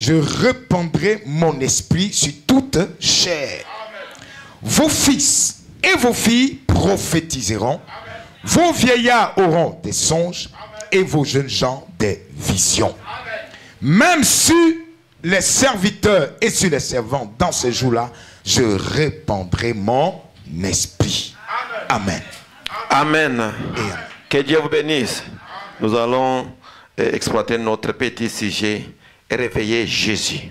je répandrai mon esprit sur toute chair. Vos fils et vos filles prophétiseront. Vos vieillards auront des songes et vos jeunes gens des visions. Même sur les serviteurs et sur les servants dans ces jours-là, je répandrai mon esprit. Amen. Amen. Amen. Que Dieu vous bénisse. Nous allons exploiter notre petit sujet et réveiller Jésus.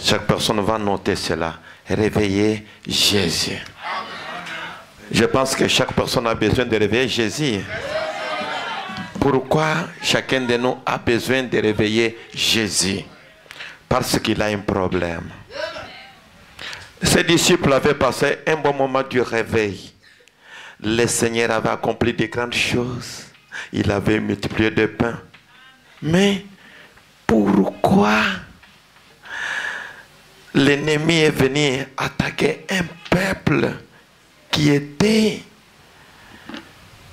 Chaque personne va noter cela. Réveiller Jésus. Je pense que chaque personne a besoin de réveiller Jésus. Pourquoi chacun de nous a besoin de réveiller Jésus? Parce qu'il a un problème. Ses disciples avaient passé un bon moment du réveil. Le Seigneur avait accompli de grandes choses. Il avait multiplié de pain. Mais pourquoi l'ennemi est venu attaquer un peuple qui était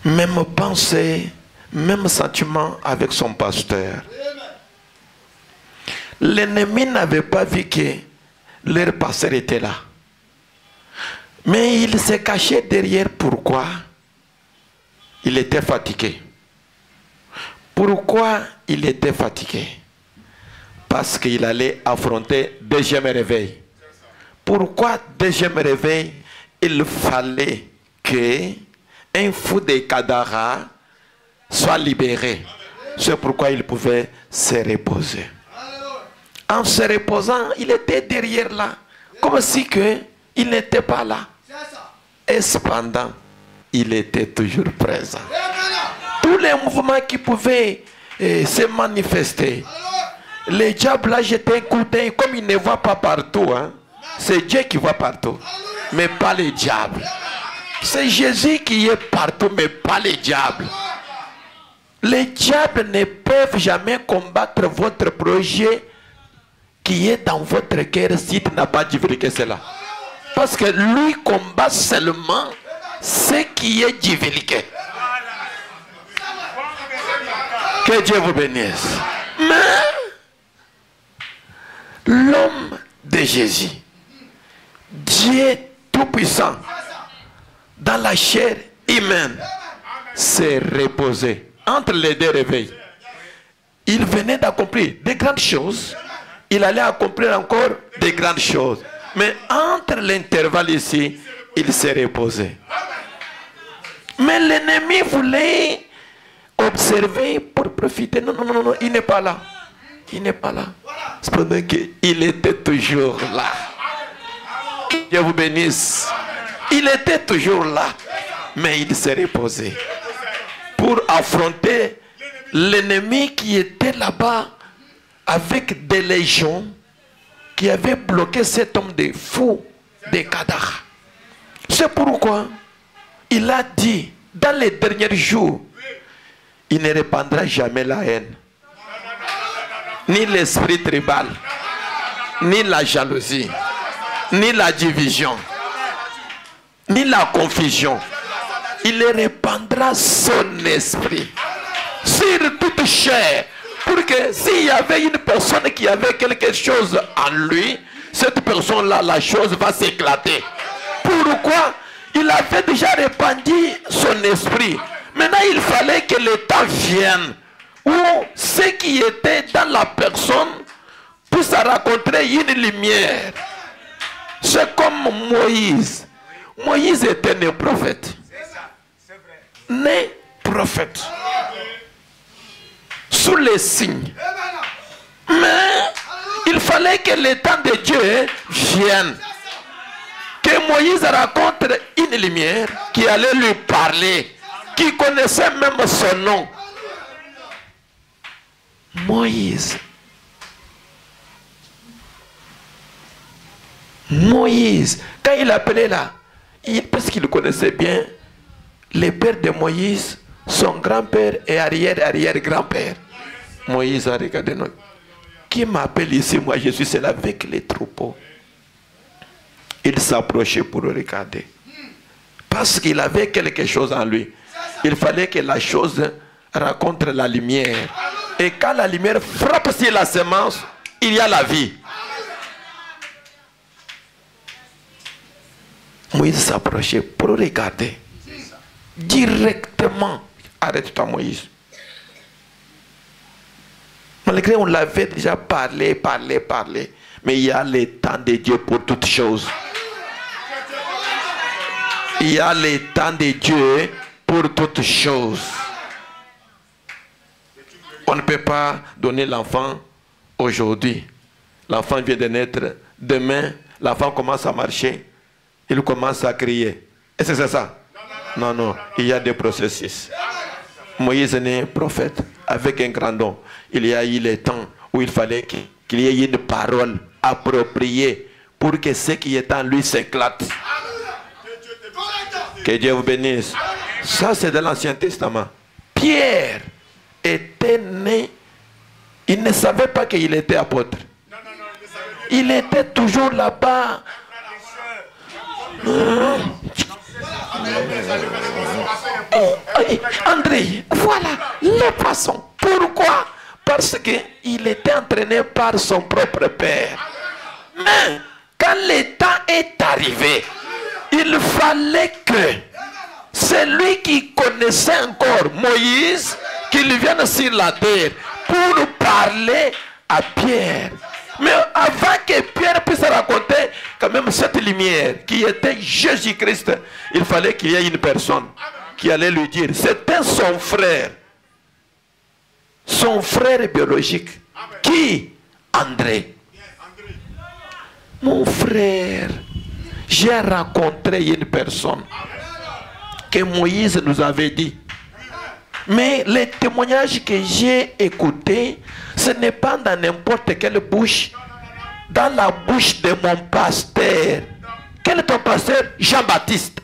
même pensée, même sentiment avec son pasteur? L'ennemi n'avait pas vu que leur pasteur était là. Mais il s'est caché derrière. Pourquoi? Il était fatigué. Pourquoi il était fatigué? Parce qu'il allait affronter deuxième réveil. Pourquoi deuxième réveil? Il fallait que un fou de Gadara soit libéré. C'est pourquoi il pouvait se reposer. En se reposant, il était derrière là, comme si il n'était pas là. Et cependant, il était toujours présent. Tous les mouvements qui pouvaient se manifester, le diable a jeté un coup d'œil, comme il ne voit pas partout. Hein. C'est Dieu qui voit partout, mais pas le diable. C'est Jésus qui est partout, mais pas le diable. Les diables ne peuvent jamais combattre votre projet qui est dans votre cœur si tu n'as pas divulgué cela. Parce que lui combat seulement ce qui est divulgué. Que Dieu vous bénisse. Mais l'homme de Jésus, Dieu Tout-Puissant, dans la chair humaine, s'est reposé entre les deux réveils. Il venait d'accomplir de grandes choses. Il allait accomplir encore de grandes choses. Mais entre l'intervalle ici, il s'est reposé. Mais l'ennemi voulait observer pour profiter. Non, non, non, non, il n'est pas là. Il n'est pas là. Cependant qu'il était toujours là. Dieu vous bénisse. Il était toujours là. Mais il s'est reposé. Pour affronter l'ennemi qui était là-bas avec des légions qui avaient bloqué cet homme de fou de Gadara. C'est pourquoi il a dit dans les derniers jours, il ne répandra jamais la haine, ni l'esprit tribal, ni la jalousie, ni la division, ni la confusion. Il répandra son esprit sur toute chair. Pour que s'il y avait une personne qui avait quelque chose en lui, cette personne-là, la chose va s'éclater. Pourquoi? Il avait déjà répandu son esprit. Maintenant, il fallait que le temps vienne où ce qui était dans la personne puisse rencontrer une lumière. C'est comme Moïse. Moïse était né prophète. Né prophète. Sous les signes. Mais il fallait que le temps de Dieu vienne. Que Moïse rencontre une lumière qui allait lui parler, qui connaissait même son nom. Moïse. Moïse. Quand il appelait là, parce qu'il connaissait bien les pères de Moïse, son grand-père et arrière-arrière-grand-père. Moïse a regardé. Non. Qui m'appelle ici? Moi, je suis seul avec les troupeaux. Il s'approchait pour regarder. Parce qu'il avait quelque chose en lui. Il fallait que la chose rencontre la lumière. Et quand la lumière frappe sur la semence, il y a la vie. Moïse s'approchait pour regarder. Directement. Arrête-toi, Moïse. Malgré on l'avait déjà parlé. Mais il y a le temps de Dieu pour toutes choses. Il y a le temps de Dieu pour toutes choses. On ne peut pas donner l'enfant aujourd'hui. L'enfant vient de naître. Demain, l'enfant commence à marcher. Il commence à crier. Est-ce que c'est ça? Non. Il y a des processus. Moïse est né prophète avec un grand don. Il y a eu le temps où il fallait qu'il y ait une parole appropriée pour que ce qui est en lui s'éclate. Que Dieu vous bénisse. Ça, c'est de l'Ancien Testament. Pierre était né. Il ne savait pas qu'il était apôtre. Il était toujours là-bas. André, voilà le poisson. Pourquoi? Parce qu'il était entraîné par son propre père. Mais quand le temps est arrivé, il fallait que celui qui connaissait encore Moïse, qu'il vienne sur la terre pour parler à Pierre. Mais avant que Pierre puisse raconter quand même cette lumière qui était Jésus-Christ, il fallait qu'il y ait une personne qui allait lui dire. C'était son frère biologique. Qui? André. Mon frère, j'ai rencontré une personne que Moïse nous avait dit. Mais les témoignages que j'ai écoutés, ce n'est pas dans n'importe quelle bouche. Dans la bouche de mon pasteur. Quel est ton pasteur? Jean-Baptiste.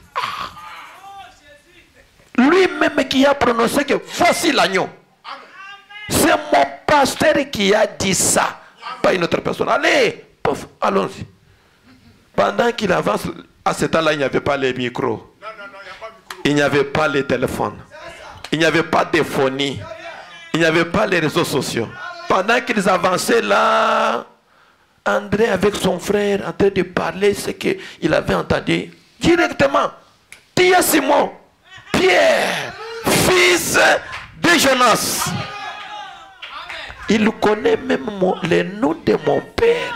Lui-même qui a prononcé que voici l'agneau. C'est mon pasteur qui a dit ça. Pas une autre personne. Allez, allons-y. Pendant qu'il avance, à ce temps-là, il n'y avait pas les micros. Il n'y avait pas les téléphones. Il n'y avait pas de phonie. Il n'y avait pas les réseaux sociaux. Pendant qu'ils avançaient là, André avec son frère en train de parler ce qu'il avait entendu directement. Tia Simon, Pierre, fils de Jonas. Il connaît même le nom de mon père.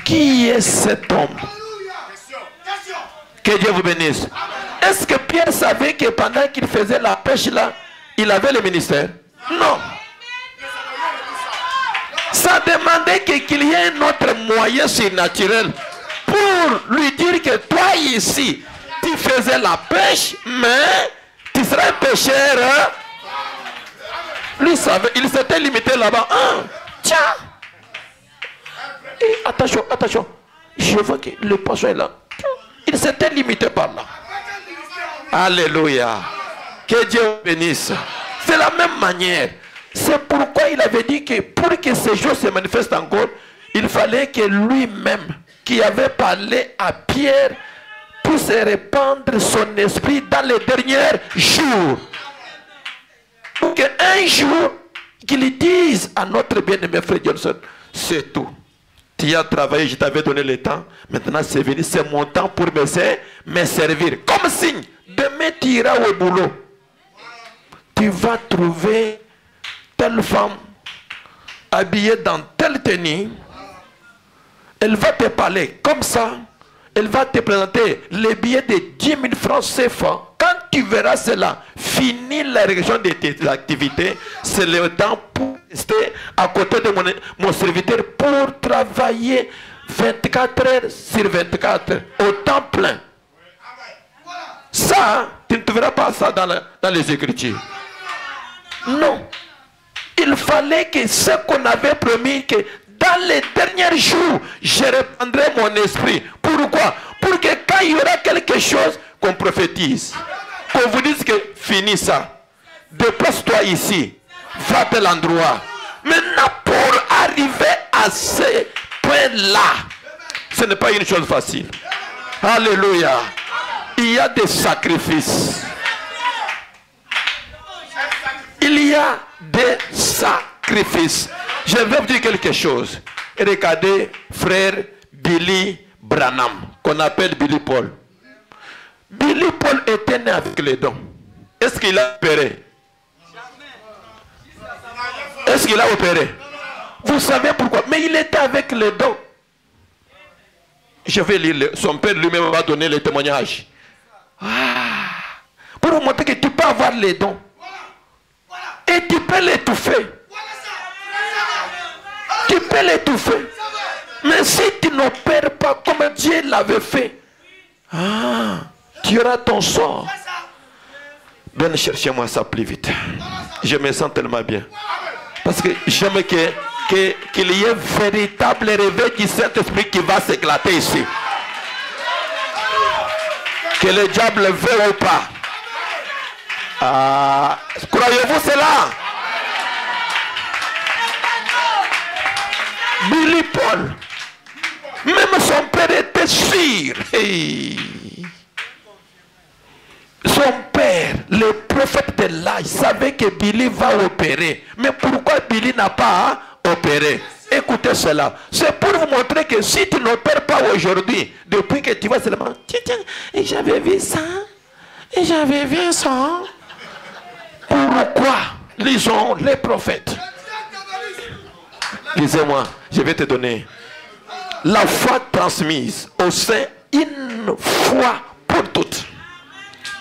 Qui est cet homme? Que Dieu vous bénisse. Est-ce que Pierre savait que pendant qu'il faisait la pêche là, il avait le ministère? Non. Ça demandait qu'il y ait un autre moyen surnaturel pour lui dire que toi ici, tu faisais la pêche, mais tu serais un pêcheur. Hein? Lui savait, il s'était limité là-bas. Tiens. Et attention. Je vois que le poisson est là. Il s'était limité par là. Alléluia. Que Dieu bénisse. C'est la même manière. C'est pourquoi il avait dit que pour que ces choses se manifestent encore, il fallait que lui-même, qui avait parlé à Pierre, puisse répandre son esprit dans les derniers jours. Pour qu'un jour, qu'il dise à notre bien-aimé frère Johnson, c'est tout. Tu as travaillé, je t'avais donné le temps. Maintenant, c'est venu, c'est mon temps pour me servir. Comme signe, demain tu iras au boulot. Tu vas trouver telle femme habillée dans telle tenue. Elle va te parler comme ça. Elle va te présenter les billets de 10 000 francs CFA. Quand tu verras cela, fini la région de tes activités, c'est le temps pour rester à côté de mon serviteur pour travailler 24 heures sur 24 au temps plein. Ça, tu ne verras pas ça dans les Écritures. Non. Il fallait que ce qu'on avait promis, que dans les derniers jours, je répandrai mon esprit. Pourquoi? Pour que quand il y aura quelque chose, qu'on prophétise. Qu'on vous dise que finis ça. Déplace-toi ici. Va à tel endroit. Maintenant, pour arriver à ce point-là, ce n'est pas une chose facile. Alléluia. Il y a des sacrifices. Il y a des sacrifices. Je vais vous dire quelque chose. Regardez frère Billy Branham, qu'on appelle Billy Paul. Billy Paul était né avec les dons. Est-ce qu'il a opéré? Est-ce qu'il a opéré? Vous savez pourquoi? Mais il était avec les dons. Je vais lire, son père lui-même va donner le témoignage. Pour vous montrer que tu peux avoir les dons. Et tu peux l'étouffer. Tu peux l'étouffer. Mais si tu n'opères pas comme Dieu l'avait fait, tu auras ton sort. Viens chercher moi ça plus vite. Je me sens tellement bien. Parce que j'aime qu'il y ait un véritable réveil du Saint-Esprit qui va s'éclater ici. Que le diable veut ou pas. Croyez-vous cela? Billy Paul, même son père était sûr. Son père, le prophète de l'âge, savait que Billy va opérer. Mais pourquoi Billy n'a pas opéré? Écoutez cela. C'est pour vous montrer que si tu n'opères pas aujourd'hui, depuis que tu vas seulement, tiens, et j'avais vu ça, et j'avais vu ça. Pourquoi lisons les prophètes? Lisez-moi, je vais te donner la foi transmise au sein une fois pour toutes.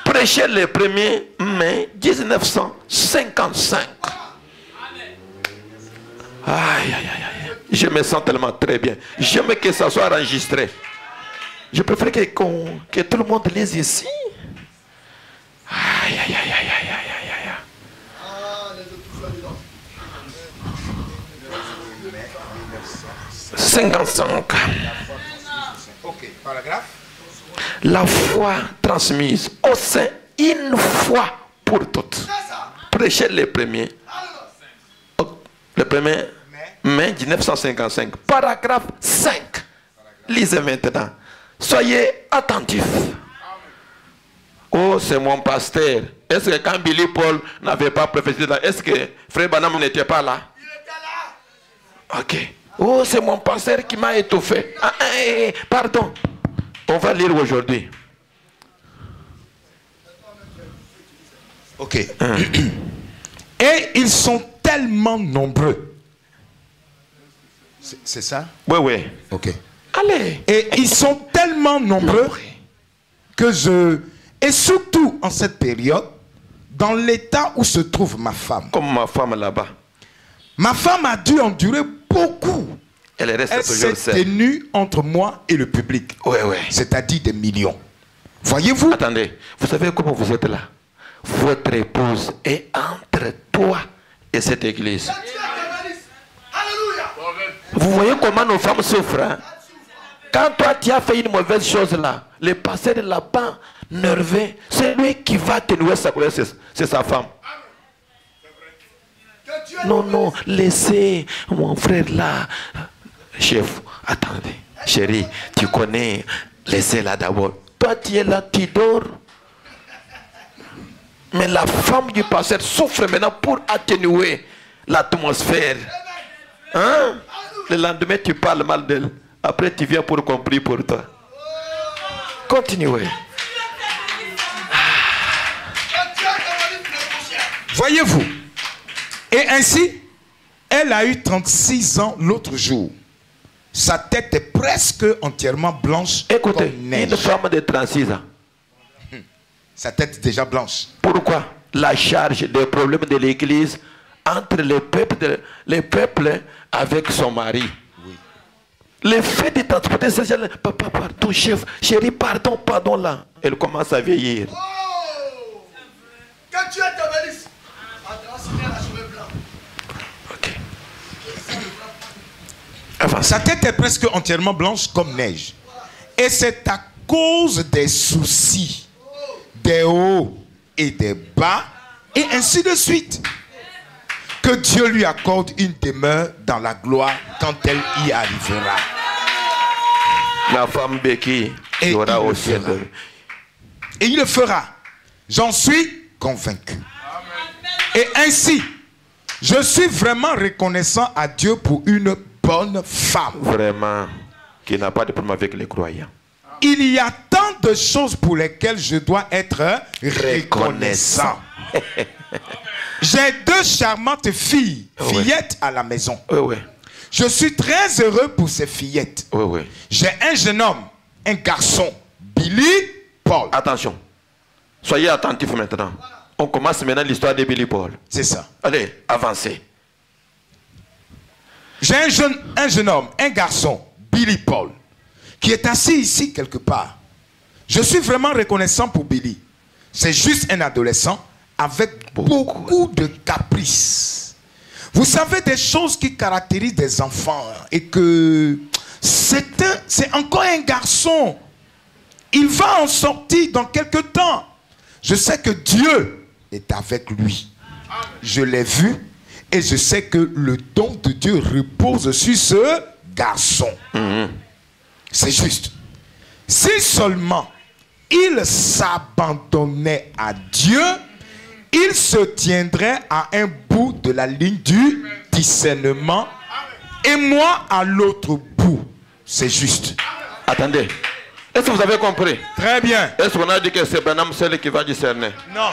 Prêché le 1er mai 1955. Aïe, aïe, aïe. Je me sens tellement très bien. J'aime que ça soit enregistré. Je préfère que tout le monde lise ici. Aïe, aïe, aïe, aïe, aïe, aïe, aïe. 55. Ok, paragraphe. La foi transmise au sein une fois pour toutes. Prêcher le 1er mai 1955. Paragraphe 5. Lisez maintenant. Soyez attentifs. Oh, c'est mon pasteur. Est-ce que quand Billy Paul n'avait pas prophétisé là, est-ce que frère Branham n'était pas là? Il était là. Ok. Oh, c'est mon pasteur qui m'a étouffé. Pardon. On va lire aujourd'hui. Ok. Et ils sont tellement nombreux. C'est ça? Oui, oui. Ok. Allez. Et ils sont tellement nombreux que et surtout en cette période, dans l'état où se trouve ma femme. Comme ma femme là-bas. Ma femme a dû endurer beaucoup. Elle s'est tenue entre moi et le public. Oui, oui. C'est-à-dire des millions. Voyez-vous? Attendez, vous savez comment vous êtes là? Votre épouse est entre toi et cette église. Vous voyez comment nos femmes souffrent, hein? Quand toi tu as fait une mauvaise chose là, le pasteur là-bas, nerveux, c'est lui qui va te nouer sa colère, c'est sa femme. Non, non, laissez mon frère là. Chef, attendez, chérie, tu connais, laissez-la d'abord. Toi tu es là, tu dors. Mais la femme du pasteur souffre maintenant pour atténuer l'atmosphère. Hein? Le lendemain, tu parles mal d'elle. Après, tu viens pour qu'on prie pour toi. Continuez. Voyez-vous? Et ainsi, elle a eu 36 ans l'autre jour. Sa tête est presque entièrement blanche. Écoutez, comme neige. une femme de 36 ans. Sa tête est déjà blanche. Pourquoi? La charge des problèmes de l'église entre les peuples avec son mari. Oui. Le fait de transporter ces gens, papa, pardon, chef, chérie, pardon, pardon, là. Elle commence à vieillir. Oh! Quand tu es ta bénisse, Ok. Sa tête est presque entièrement blanche comme neige. Et c'est à cause des soucis, des hauts et des bas, et ainsi de suite, que Dieu lui accorde une demeure dans la gloire quand elle y arrivera. La femme béquille Et aura il le au ciel. fera. Et il le fera. J'en suis convaincu. Et ainsi, Je suis vraiment reconnaissant à Dieu pour une bonne femme. Vraiment, qui n'a pas de problème avec les croyants. Il y a tant de choses pour lesquelles je dois être reconnaissant. J'ai 2 charmantes filles, fillettes à la maison. Oui, oui. Je suis très heureux pour ces fillettes. Oui, oui. J'ai un jeune homme, un garçon, Billy Paul. Attention. Soyez attentifs maintenant. On commence maintenant l'histoire de Billy Paul. C'est ça. Allez, avancez. J'ai un jeune homme, un garçon, Billy Paul, qui est assis ici quelque part. Je suis vraiment reconnaissant pour Billy. C'est juste un adolescent avec beaucoup de caprices. Vous savez, des choses qui caractérisent des enfants et que c'est encore un garçon. Il va en sortir dans quelques temps. Je sais que Dieu est avec lui. Je l'ai vu et je sais que le don de Dieu repose sur ce garçon. C'est juste. Si seulement il s'abandonnait à Dieu, il se tiendrait à un bout de la ligne du discernement et moi à l'autre bout. C'est juste. Attendez. Est-ce que vous avez compris? Très bien. Est-ce qu'on a dit que c'est Branham seul qui va discerner? Non.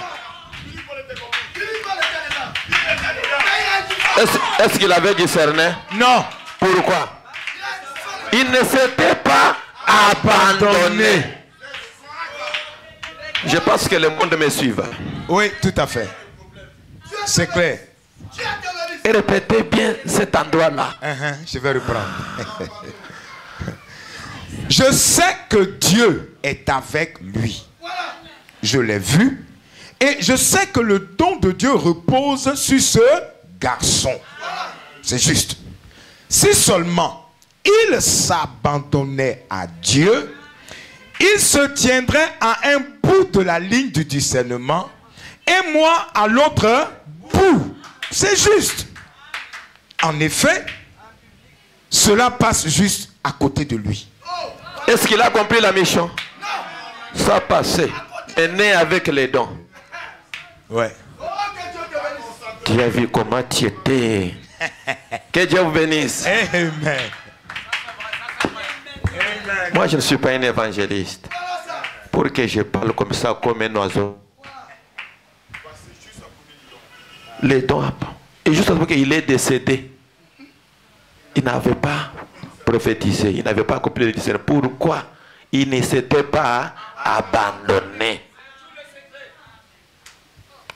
Est-ce qu'il avait discerné? Non. Pourquoi? Il ne s'était pas abandonné. Je pense que le monde me suive. Oui, tout à fait. C'est clair. Et répétez bien cet endroit-là. Je vais reprendre. Je sais que Dieu est avec lui. Je l'ai vu. Et je sais que le don de Dieu repose sur ce garçon. C'est juste. Si seulement il s'abandonnait à Dieu, il se tiendrait à un bout de la ligne du discernement et moi à l'autre bout. C'est juste. En effet, cela passe juste à côté de lui. Est-ce qu'il a compris la mission? Ça passé. Est né avec les dons. Ouais. Tu as vu comment tu étais. Que Dieu vous bénisse. Amen. Moi, je ne suis pas un évangéliste. Pour que je parle comme ça, comme un oiseau. Les dons. Et juste parce qu'il est décédé, il n'avait pas prophétisé, il n'avait pas accompli le discernement. Pourquoi? Il ne s'était pas abandonné.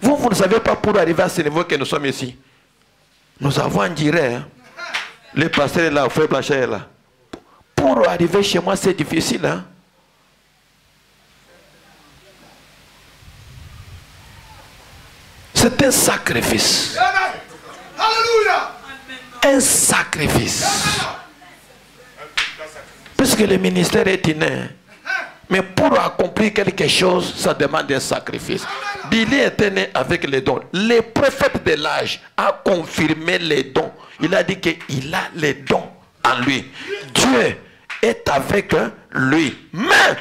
Vous ne savez pas pour arriver à ce niveau que nous sommes ici. Nous avons un direct. Hein? Le pasteur est là, le frère Blanchard est là. Pour arriver chez moi, c'est difficile. Hein? C'est un sacrifice. Alléluia. Un sacrifice. Puisque le ministère est inné. Mais pour accomplir quelque chose, ça demande un sacrifice. Billy était né avec les dons. Le prophète de l'âge a confirmé les dons. Il a dit qu'il a les dons en lui. Dieu est avec lui. Mais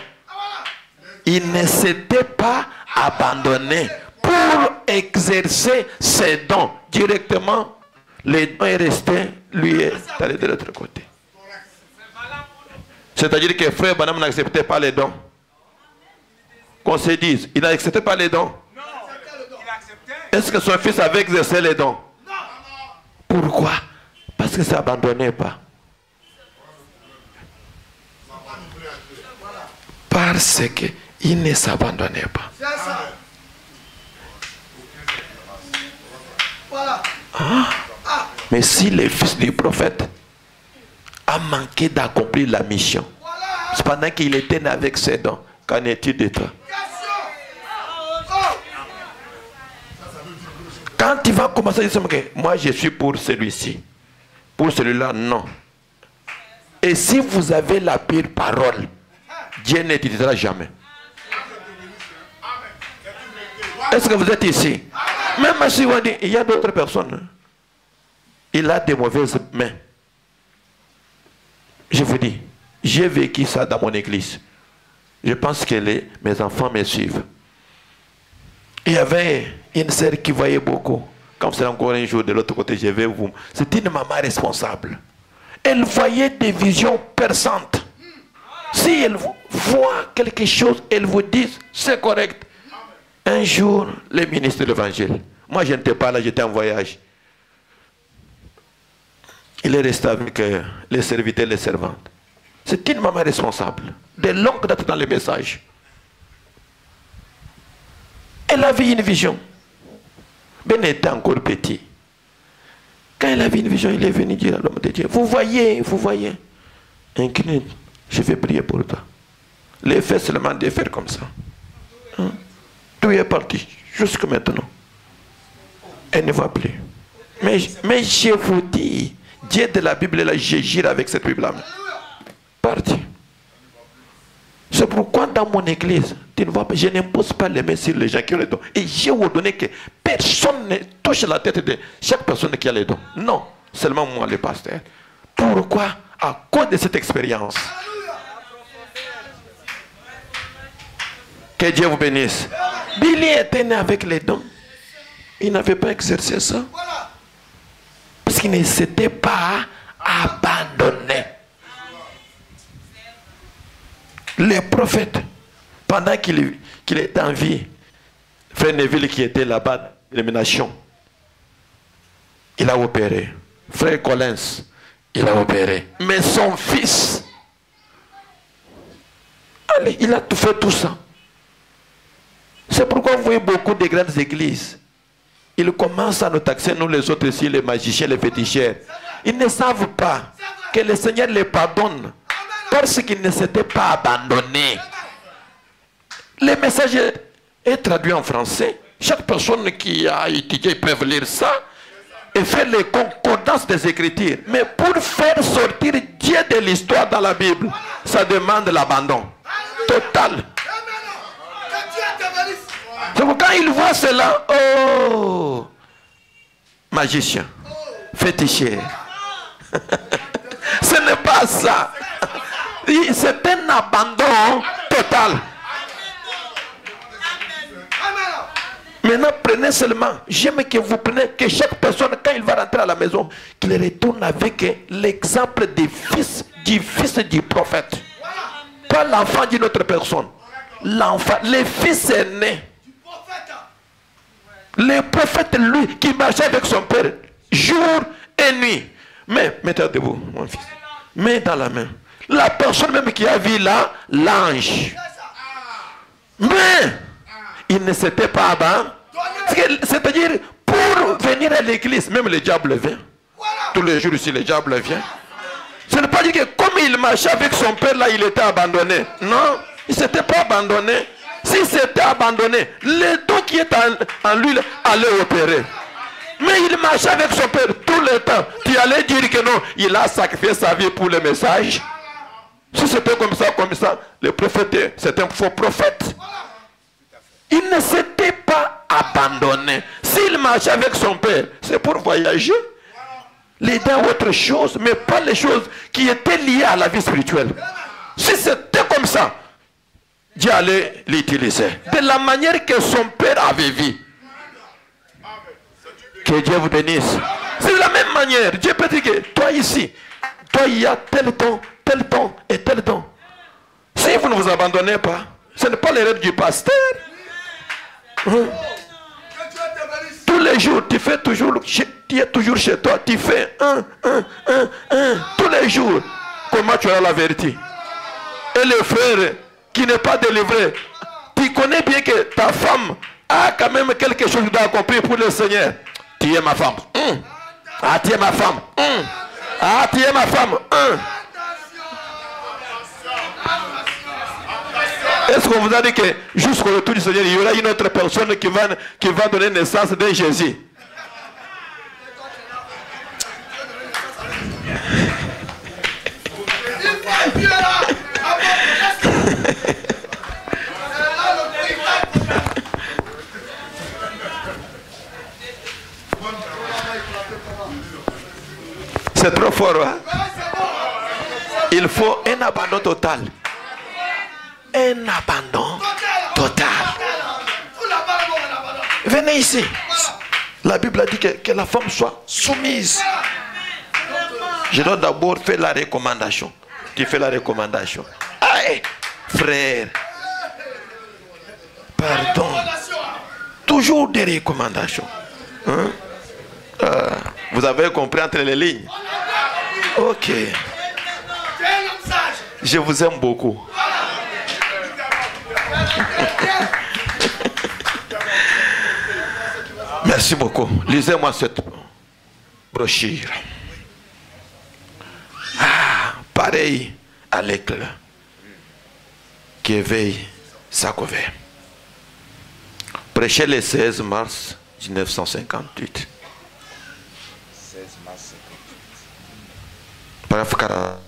il ne s'était pas abandonné pour exercer ses dons. Directement, les dons est resté, lui est allé de l'autre côté. C'est-à-dire que frère Branham n'acceptait pas les dons. Qu'on se dise, il n'acceptait pas les dons. Est-ce que son fils avait exercé les dons? Pourquoi? Parce que ça n'abandonnait pas. Parce qu'il ne s'abandonnait pas. Ah. Mais si le fils du prophète a manqué d'accomplir la mission, pendant qu'il était né avec ses dons, qu'en est-il de toi? Quand tu vas commencer à dire, moi je suis pour celui-ci, pour celui-là, non. Et si vous avez la pire parole, Dieu n'utilisera jamais. Est-ce que vous êtes ici? Même si on dit, il y a d'autres personnes. Il a des mauvaises mains. Je vous dis, j'ai vécu ça dans mon église. Je pense que mes enfants me suivent. Il y avait une sœur qui voyait beaucoup. quand vous serez encore un jour de l'autre côté, je vais vous... C'est une maman responsable. Elle voyait des visions perçantes. Si elle voit quelque chose, elle vous dit, c'est correct. Un jour, les ministres de l'évangile, moi je n'étais pas là, j'étais en voyage. Il est resté avec les serviteurs et les servantes. C'est une maman responsable. De longue date dans les messages. Elle avait une vision. Ben était encore petit. Quand elle avait une vision, il est venu dire à l'homme de Dieu, vous voyez, incline, je vais prier pour toi. Les faits seulement de faire comme ça. Hein? Tout est parti, jusqu'à maintenant. Elle ne voit plus. Mais je vous dis, Dieu de la Bible, là, je gire avec cette Bible-là. Parti. C'est pourquoi dans mon église, tu ne vois pas, je n'impose pas les mains sur les gens qui ont les dons. Et j'ai ordonné que personne ne touche la tête de chaque personne qui a les dons. Non, seulement moi, le pasteur. Pourquoi? À cause de cette expérience. Que Dieu vous bénisse. Billy était né avec les dons. Il n'avait pas exercé ça. Parce qu'il ne s'était pas abandonné. Les prophètes, pendant qu'il était en vie, Frère Neville qui était là-bas, l'élimination, il a opéré. Frère Collins, il a opéré. Mais son fils, allez, il a tout fait tout ça. C'est pourquoi vous voyez beaucoup de grandes églises. Ils commencent à nous taxer, nous les autres ici, les magiciens, les féticheurs. Ils ne savent pas que le Seigneur les pardonne. Parce qu'il ne s'était pas abandonné. Le message est traduit en français. Chaque personne qui a étudié peut lire ça et faire les concordances des Écritures. Mais pour faire sortir Dieu de l'histoire dans la Bible, ça demande l'abandon total. C'est pourquoi quand il voit cela, oh, magicien, féticheur. Ce n'est pas ça. C'est un abandon total. Maintenant, prenez seulement, j'aime que vous preniez, que chaque personne, quand il va rentrer à la maison, qu'il retourne avec l'exemple du fils du prophète. Pas l'enfant d'une autre personne. L'enfant, le fils est né. Le prophète, lui, qui marchait avec son père, jour et nuit. Mais, mettez debout, mon fils. Mets dans la main. La personne même qui a vu là, l'ange. Mais, il ne s'était pas abandonné. C'est-à-dire, pour venir à l'église, même le diable vient. Tous les jours ici, le diable vient. Ce n'est pas dire que comme il marchait avec son père là, il était abandonné. Non, il ne s'était pas abandonné. S'il s'était abandonné, le don qui est en lui allait opérer. Mais il marchait avec son père tout le temps. Tu allais dire que non, il a sacrifié sa vie pour le message. Si c'était comme ça, le prophète, c'est un faux prophète. Il ne s'était pas abandonné. S'il marchait avec son père, c'est pour voyager, l'aider à autre chose, mais pas les choses qui étaient liées à la vie spirituelle. Si c'était comme ça, Dieu allait l'utiliser de la manière que son père avait vu. Que Dieu vous bénisse. C'est de la même manière. Dieu peut dire que toi ici, toi il y a tel don et tel don. Si vous ne vous abandonnez pas, ce n'est pas l'erreur du pasteur. Tous les jours, tu es toujours chez toi, tu fais tous les jours. Comment tu as la vérité? Et le frère qui n'est pas délivré, tu connais bien que ta femme a quand même quelque chose d'accompli pour le Seigneur. Tu es ma femme. Ah, tu es ma femme. Ah, tu es ma femme. Est-ce qu'on vous a dit que jusqu'au retour du Seigneur, il y aura une autre personne qui va donner naissance de Jésus? C'est trop fort, hein? Il faut un abandon total. Un abandon total. Venez ici. La Bible a dit que la femme soit soumise. Je dois d'abord faire la recommandation. Tu fais la recommandation. Aïe, frère. Pardon. Toujours des recommandations. Hein? Vous avez compris entre les lignes? Ok. Je vous aime beaucoup. Merci beaucoup. Lisez-moi cette brochure. Pareil à l'éclair qui éveille sa couverte. Prêché le 16 mars 1958. 16 mars 58. Paragraphe 40.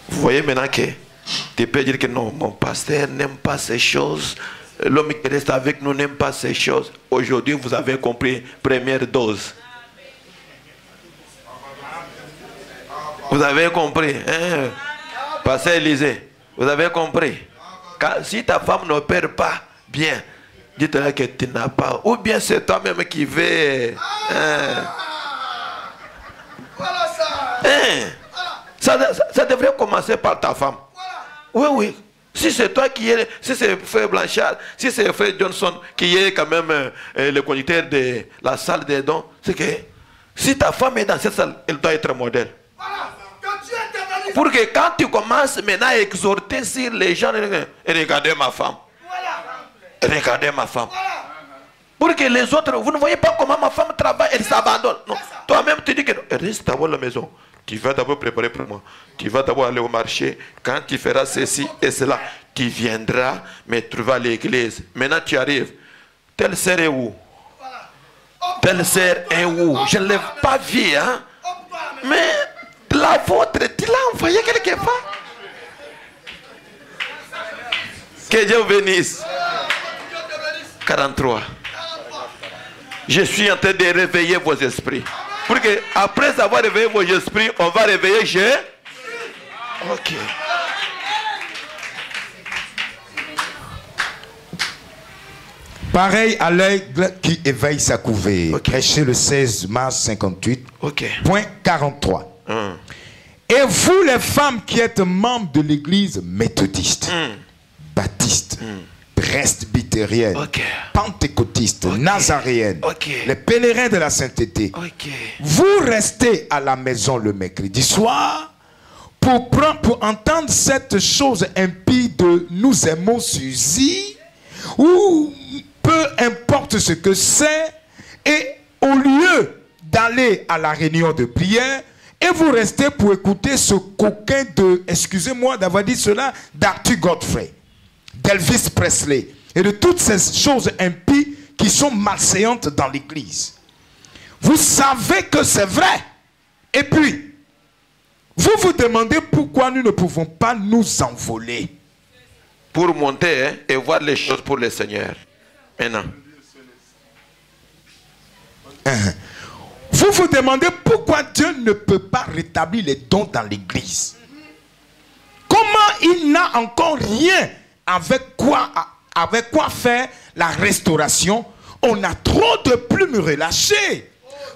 Vous voyez maintenant que tu peux dire que non, mon pasteur n'aime pas ces choses. L'homme qui reste avec nous n'aime pas ces choses. Aujourd'hui, vous avez compris, première dose. Vous avez compris, hein? Pasteur Élisée, vous avez compris. Si ta femme n'opère pas bien, dites-leur que tu n'as pas. Ou bien c'est toi-même qui veux. Ça devrait commencer par ta femme. Oui, oui. Si c'est toi qui es, si c'est frère Blanchard, si c'est frère Johnson qui est quand même le conducteur de la salle des dons, c'est que si ta femme est dans cette salle, elle doit être modèle. Pour que quand tu commences maintenant à exhorter sur les gens, regardez ma femme. Regardez ma femme. Pour que les autres, vous ne voyez pas comment ma femme travaille, elle s'abandonne. Non. Toi-même, tu dis que reste d'abord à la maison. Tu vas d'abord préparer pour moi. Tu vas d'abord aller au marché. Quand tu feras ceci et cela, tu viendras me trouver à l'église. Maintenant, tu arrives. Telle sœur est où? Telle sœur est où? Je ne l'ai pas vue, hein? Mais la vôtre, tu l'as envoyée quelque part. Que Dieu vous bénisse. 43. Je suis en train de réveiller vos esprits. Pour que, après avoir réveillé vos esprits, on va réveiller Jésus. Ok. Pareil à l'aigle qui éveille sa couvée. Okay. Prêché le 16 mars 58. Ok. Point 43. Et vous les femmes qui êtes membres de l'église méthodiste, baptiste, presbytérienne, pentecôtiste, nazaréenne, les pèlerins de la sainteté, vous restez à la maison le mercredi soir pour entendre cette chose impie de nous aimons Suzy, ou peu importe ce que c'est, et au lieu d'aller à la réunion de prière, et vous restez pour écouter ce coquin de, excusez-moi d'avoir dit cela, d'Arthur Godfrey, d'Elvis Presley, et de toutes ces choses impies qui sont malséantes dans l'église. Vous savez que c'est vrai. Et puis, vous vous demandez pourquoi nous ne pouvons pas nous envoler. Pour monter, hein, et voir les choses pour le Seigneur. Maintenant. Vous vous demandez pourquoi Dieu ne peut pas rétablir les dons dans l'église. Comment il n'a encore rien avec quoi faire la restauration. On a trop de plumes relâchées,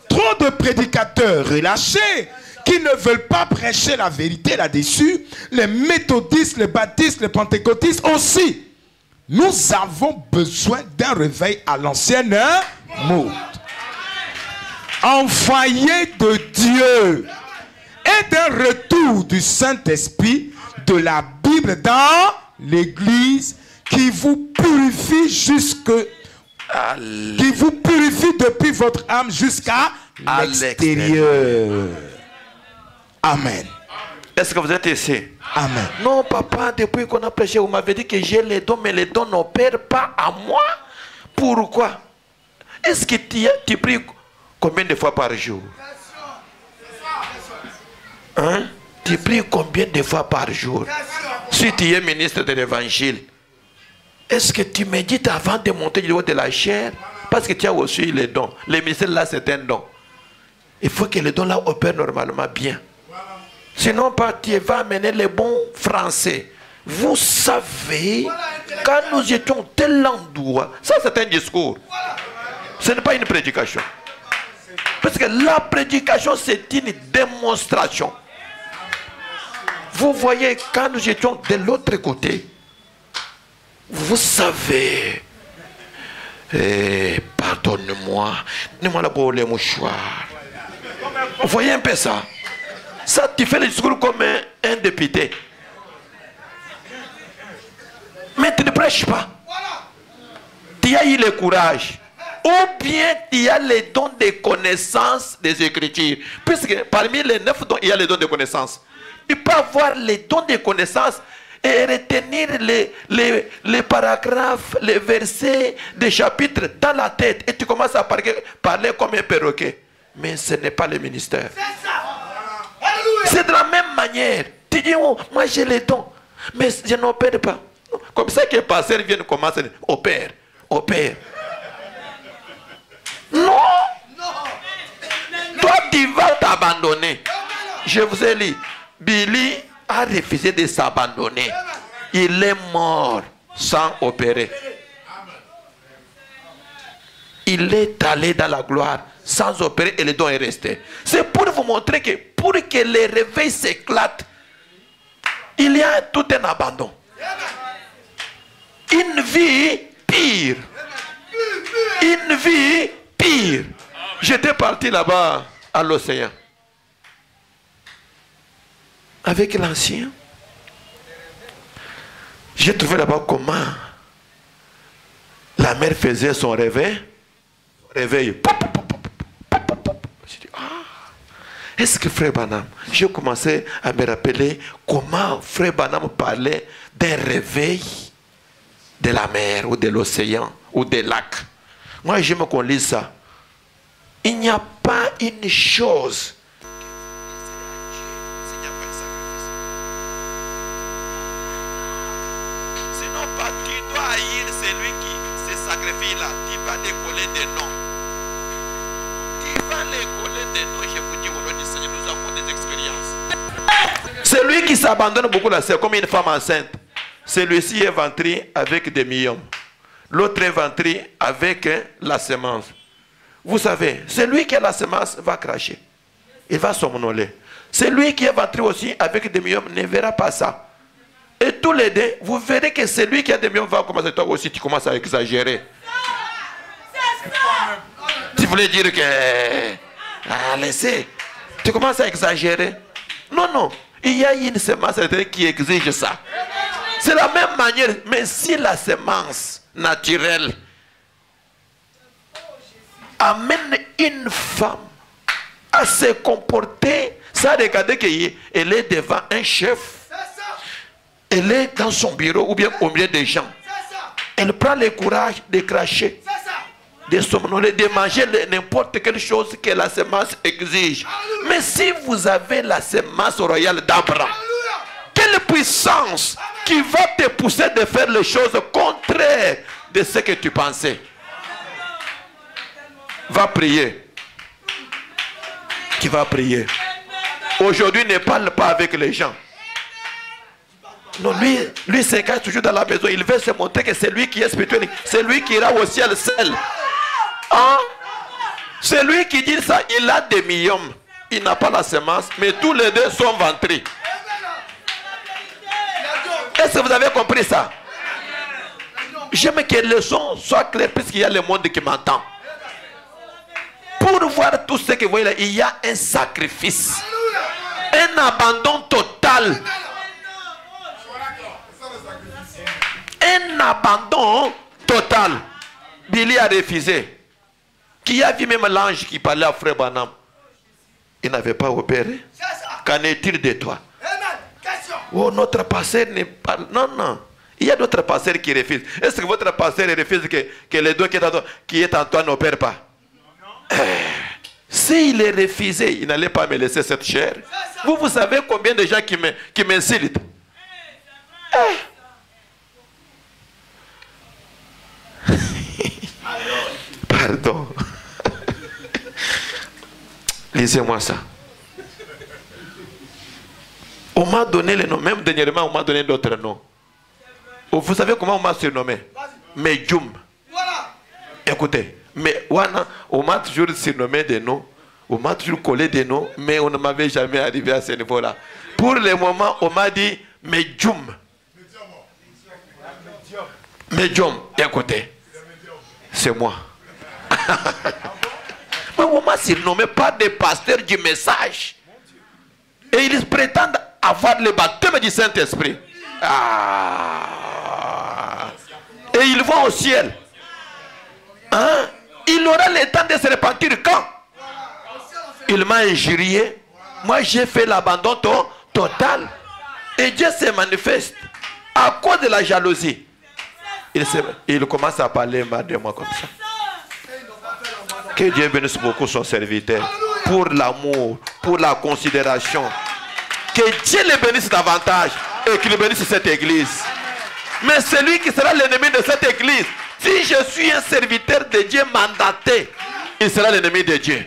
trop de prédicateurs relâchés qui ne veulent pas prêcher la vérité là-dessus. Les méthodistes, les baptistes, les pentecôtistes aussi. Nous avons besoin d'un réveil à l'ancienne mode. Un foyer de Dieu et d'un retour du Saint-Esprit, de la Bible dans l'église qui vous purifie qui vous purifie depuis votre âme jusqu'à l'extérieur. Amen. Est-ce que vous êtes ici? Amen. Non, papa, depuis qu'on a prêché, vous m'avez dit que j'ai les dons, mais les dons n'opèrent pas à moi. Pourquoi? Est-ce que tu pries combien de fois par jour? Hein? Tu pries combien de fois par jour? Si tu es ministre de l'évangile, est-ce que tu médites avant de monter du haut de la chair? Parce que tu as aussi les dons. Le ministère là, c'est un don. Il faut que les dons là opèrent normalement bien. Sinon, tu vas amener les bons français. Vous savez, quand nous étions tel endroit, ça c'est un discours. Ce n'est pas une prédication. Parce que la prédication, c'est une démonstration. Vous voyez, quand nous étions de l'autre côté, vous savez, pardonne-moi, donne-moi la boule et mouchoir. Vous voyez un peu ça? Ça, tu fais le discours comme un député. Mais tu ne prêches pas. Tu as eu le courage. Ou bien tu as les dons de connaissance des Écritures. Puisque parmi les 9 dons, il y a les dons de connaissance. Tu peux avoir les dons de connaissance et retenir les paragraphes, les versets des chapitres dans la tête. Et tu commences à parler comme un perroquet. Mais ce n'est pas le ministère. C'est de la même manière. Tu dis, oh, moi j'ai les dons, mais je n'opère pas. Comme ça que les pasteurs viennent commencer à dire, opère, opère. Non. Toi, tu vas t'abandonner. Je vous ai dit, Billy a refusé de s'abandonner. Il est mort sans opérer. Il est allé dans la gloire sans opérer et le don est resté. C'est pour vous montrer que pour que les réveils s'éclatent, il y a tout un abandon. Une vie pire. Une vie pire. J'étais parti là-bas à l'océan avec l'ancien. J'ai trouvé là-bas comment la mère faisait son réveil. Réveil. J'ai dit, est-ce que Frère Branham, j'ai commencé à me rappeler comment Frère Branham parlait d'un réveil de la mer ou de l'océan ou des lacs. Moi, j'aime qu'on lise ça. Il n'y a pas une chose. Sinon, pas, tu dois haïr celui qui se sacrifie là. Tu vas décoller des noms. Tu vas décoller des noms. Je vous dis, au nom du Seigneur, nous avons des expériences. Celui qui s'abandonne beaucoup là, c'est comme une femme enceinte. Celui-ci est ventri avec des millions. L'autre est ventri avec la semence. Vous savez, celui qui a la semence va cracher. Il va somnoler. Celui qui est ventri aussi avec des millions ne verra pas ça. Et tous les deux, vous verrez que celui qui a des millions va commencer, toi aussi, tu commences à exagérer. Tu voulais dire que... laissez. Tu commences à exagérer. Non, non. Il y a une semence qui exige ça. C'est la même manière. Mais si la semence naturelle amène une femme à se comporter sans regarder qu'elle est devant un chef, elle est dans son bureau ou bien au milieu des gens, elle prend le courage de cracher, de somnoler, de manger n'importe quelle chose que la semence exige. Mais si vous avez la semence royale d'Abraham, quelle puissance qui va te pousser de faire les choses contraires de ce que tu pensais. Va prier. Qui va prier. Aujourd'hui, ne parle pas avec les gens. Non, lui se cache toujours dans la maison. Il veut se montrer que c'est lui qui est spirituel. C'est lui qui ira au ciel seul. Hein? C'est lui qui dit ça. Il a des millions. Il n'a pas la semence. Mais tous les deux sont ventrés. Est-ce que vous avez compris ça? J'aime que le son soit clair puisqu'il y a le monde qui m'entend. Pour voir tout ce que vous voyez là, il y a un sacrifice. Un abandon total. Un abandon total. Billy a refusé. Qui a vu même l'ange qui parlait à Frère Branham? Il n'avait pas opéré. Qu'en est-il de toi? Oh, notre pasteur n'est pas... Non, non. Il y a d'autres pasteurs qui refusent. Est-ce que votre pasteur refuse que les dons qui est en toi n'opèrent pas? S'il est refusé, il n'allait pas me laisser cette chair. Vous savez combien de gens qui m'insultent? Pardon. Lisez-moi ça. On m'a donné les noms. Même dernièrement, on m'a donné d'autres noms. Vous savez comment on m'a surnommé? Medjoum. Écoutez, Mais on m'a toujours surnommé des noms. On m'a toujours collé des noms, mais on ne m'avait jamais arrivé à ce niveau-là. Pour le moment, on m'a dit médium. Médium, écoutez, c'est moi. Mais on m'a surnommé pas des pasteurs du message. Et ils prétendent avoir le baptême du Saint-Esprit. Ah. Et ils vont au ciel. Hein? Il aura le temps de se repentir quand? Il m'a injurié. Moi, j'ai fait l'abandon total. Et Dieu se manifeste à cause de la jalousie. Il commence à parler mal de moi comme ça. Que Dieu bénisse beaucoup son serviteur. Pour l'amour, pour la considération. Que Dieu le bénisse davantage. Et qu'il bénisse cette église. Mais celui qui sera l'ennemi de cette église, si je suis un serviteur de Dieu mandaté, il sera l'ennemi de Dieu.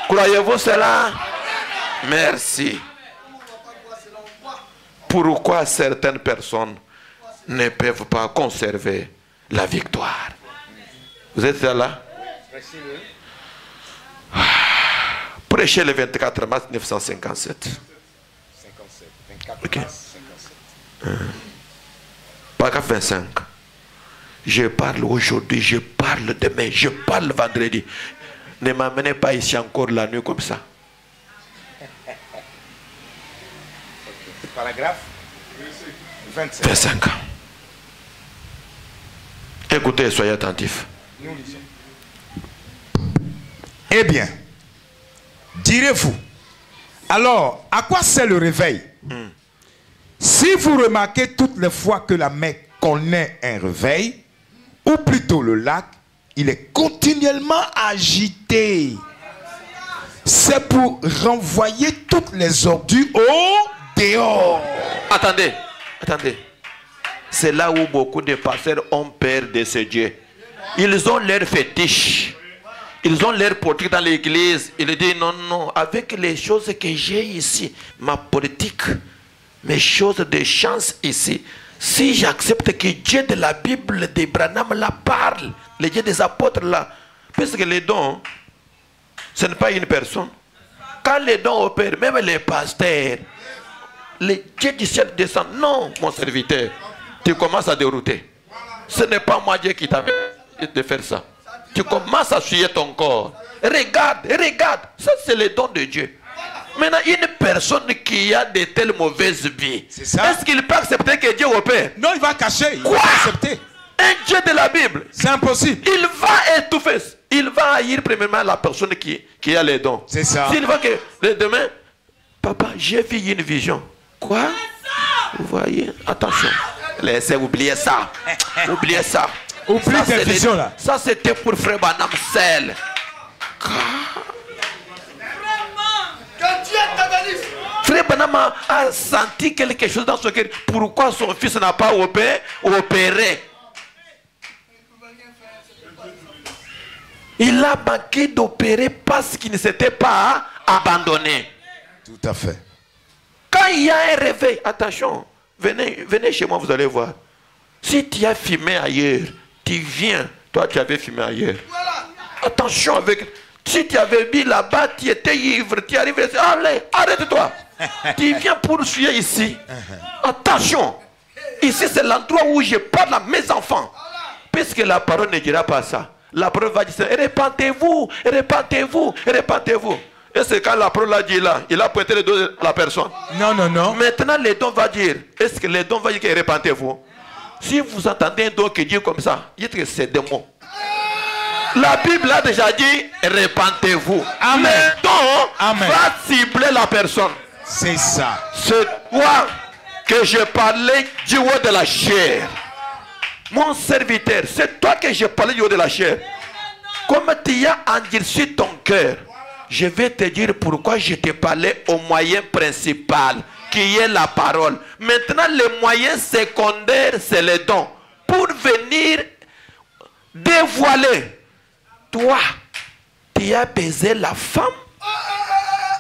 Croyez-vous cela? Merci. Pourquoi certaines personnes ne peuvent pas conserver la victoire? Vous êtes là? Prêchez le 24 mars 1957. Okay. Paragraphe 25. Je parle aujourd'hui, je parle demain, je parle vendredi. Ne m'amenez pas ici encore la nuit comme ça. Paragraphe 25. Écoutez, soyez attentifs. Eh bien, direz-vous, alors, à quoi sert le réveil? Si vous remarquez toutes les fois que la mer connaît un réveil, ou plutôt le lac, il est continuellement agité. C'est pour renvoyer toutes les ordures au dehors. Attendez. C'est là où beaucoup de pasteurs ont peur de ce Dieu. Ils ont leur fétiche. Ils ont leur politique dans l'église. Ils disent non, avec les choses que j'ai ici, ma politique, mes choses de chance ici, si j'accepte que Dieu de la Bible d'Abraham la parle, le Dieu des apôtres là, puisque les dons, ce n'est pas une personne. Quand les dons opèrent, même les pasteurs, le Dieu du ciel descend. Non, mon serviteur, tu commences à dérouter. Ce n'est pas moi Dieu qui t'a fait de faire ça. Tu commences à suyer ton corps. Regarde. Ça, c'est le don de Dieu. Maintenant, une personne qui a de telles mauvaises vies, est-ce qu'il peut accepter que Dieu opère? Non, il va cacher. Il Quoi? va accepter. Un Dieu de la Bible. C'est impossible. Il va étouffer. Il va haïr premièrement la personne qui a les dons. C'est ça. S'il va que demain, papa, j'ai vu une vision. Quoi? Vous voyez? Attention. Laissez oublier ça. Oubliez ça. Oublie cette vision là. Ça c'était pour frère Banam Sel. Que Dieu te bénisse. Frère Banam a senti quelque chose dans son cœur. Pourquoi son fils n'a pas opéré? Il a manqué d'opérer parce qu'il ne s'était pas abandonné. Tout à fait. Quand il y a un réveil, attention, venez chez moi, vous allez voir. Si tu as fumé ailleurs, tu viens, toi tu avais fumé ailleurs. Voilà. Attention avec... Si tu avais mis là-bas, tu étais ivre, tu arrives ici, allez, arrête-toi. Tu viens poursuivre ici. Attention. Ici c'est l'endroit où je parle à mes enfants. Puisque la parole ne dira pas ça. La parole va dire, répentez-vous. Et c'est quand la parole a dit là, il a pointé le dos de la personne. Non. Maintenant les dons va dire, est-ce que les dons va dire que répentez-vous? Si vous entendez un don qui dit comme ça, dites que c'est des mots. La Bible a déjà dit, répentez-vous. Amen. Le don va cibler la personne. C'est ça. C'est toi que je parlais du haut de la chair. Mon serviteur, c'est toi que je parlais du haut de la chair. Comme tu as endurci ton cœur, je vais te dire pourquoi je te parlais au moyen principal, qui est la parole. Maintenant, le moyen secondaire, c'est le don. Pour venir dévoiler, toi, tu as baisé la femme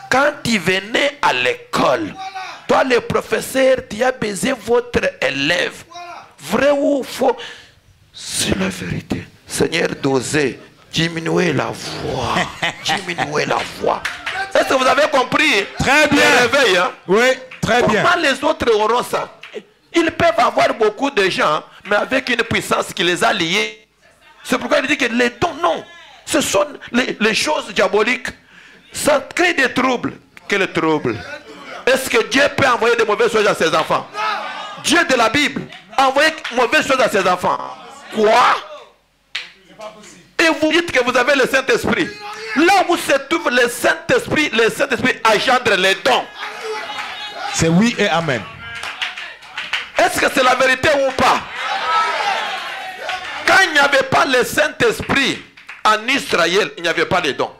quand tu venais à l'école. Toi, le professeur, tu as baisé votre élève. Vrai ou faux? C'est la vérité. Seigneur, d'oser diminuer la voix. Diminuer la voix. Est-ce que vous avez compris? Très bien. Le réveil, hein? Oui, très bien. Comment les autres auront ça? Ils peuvent avoir beaucoup de gens, mais avec une puissance qui les a liés. C'est pourquoi il dit que les dons, non. Ce sont les choses diaboliques. Ça crée des troubles. Quel trouble? Est-ce que Dieu peut envoyer des mauvaises choses à ses enfants? Dieu de la Bible envoie de mauvaises choses à ses enfants. Quoi? Et vous dites que vous avez le Saint-Esprit. Là où se trouve le Saint-Esprit engendre les dons. C'est oui et amen. Est-ce que c'est la vérité ou pas? Quand il n'y avait pas le Saint-Esprit en Israël, il n'y avait pas les dons.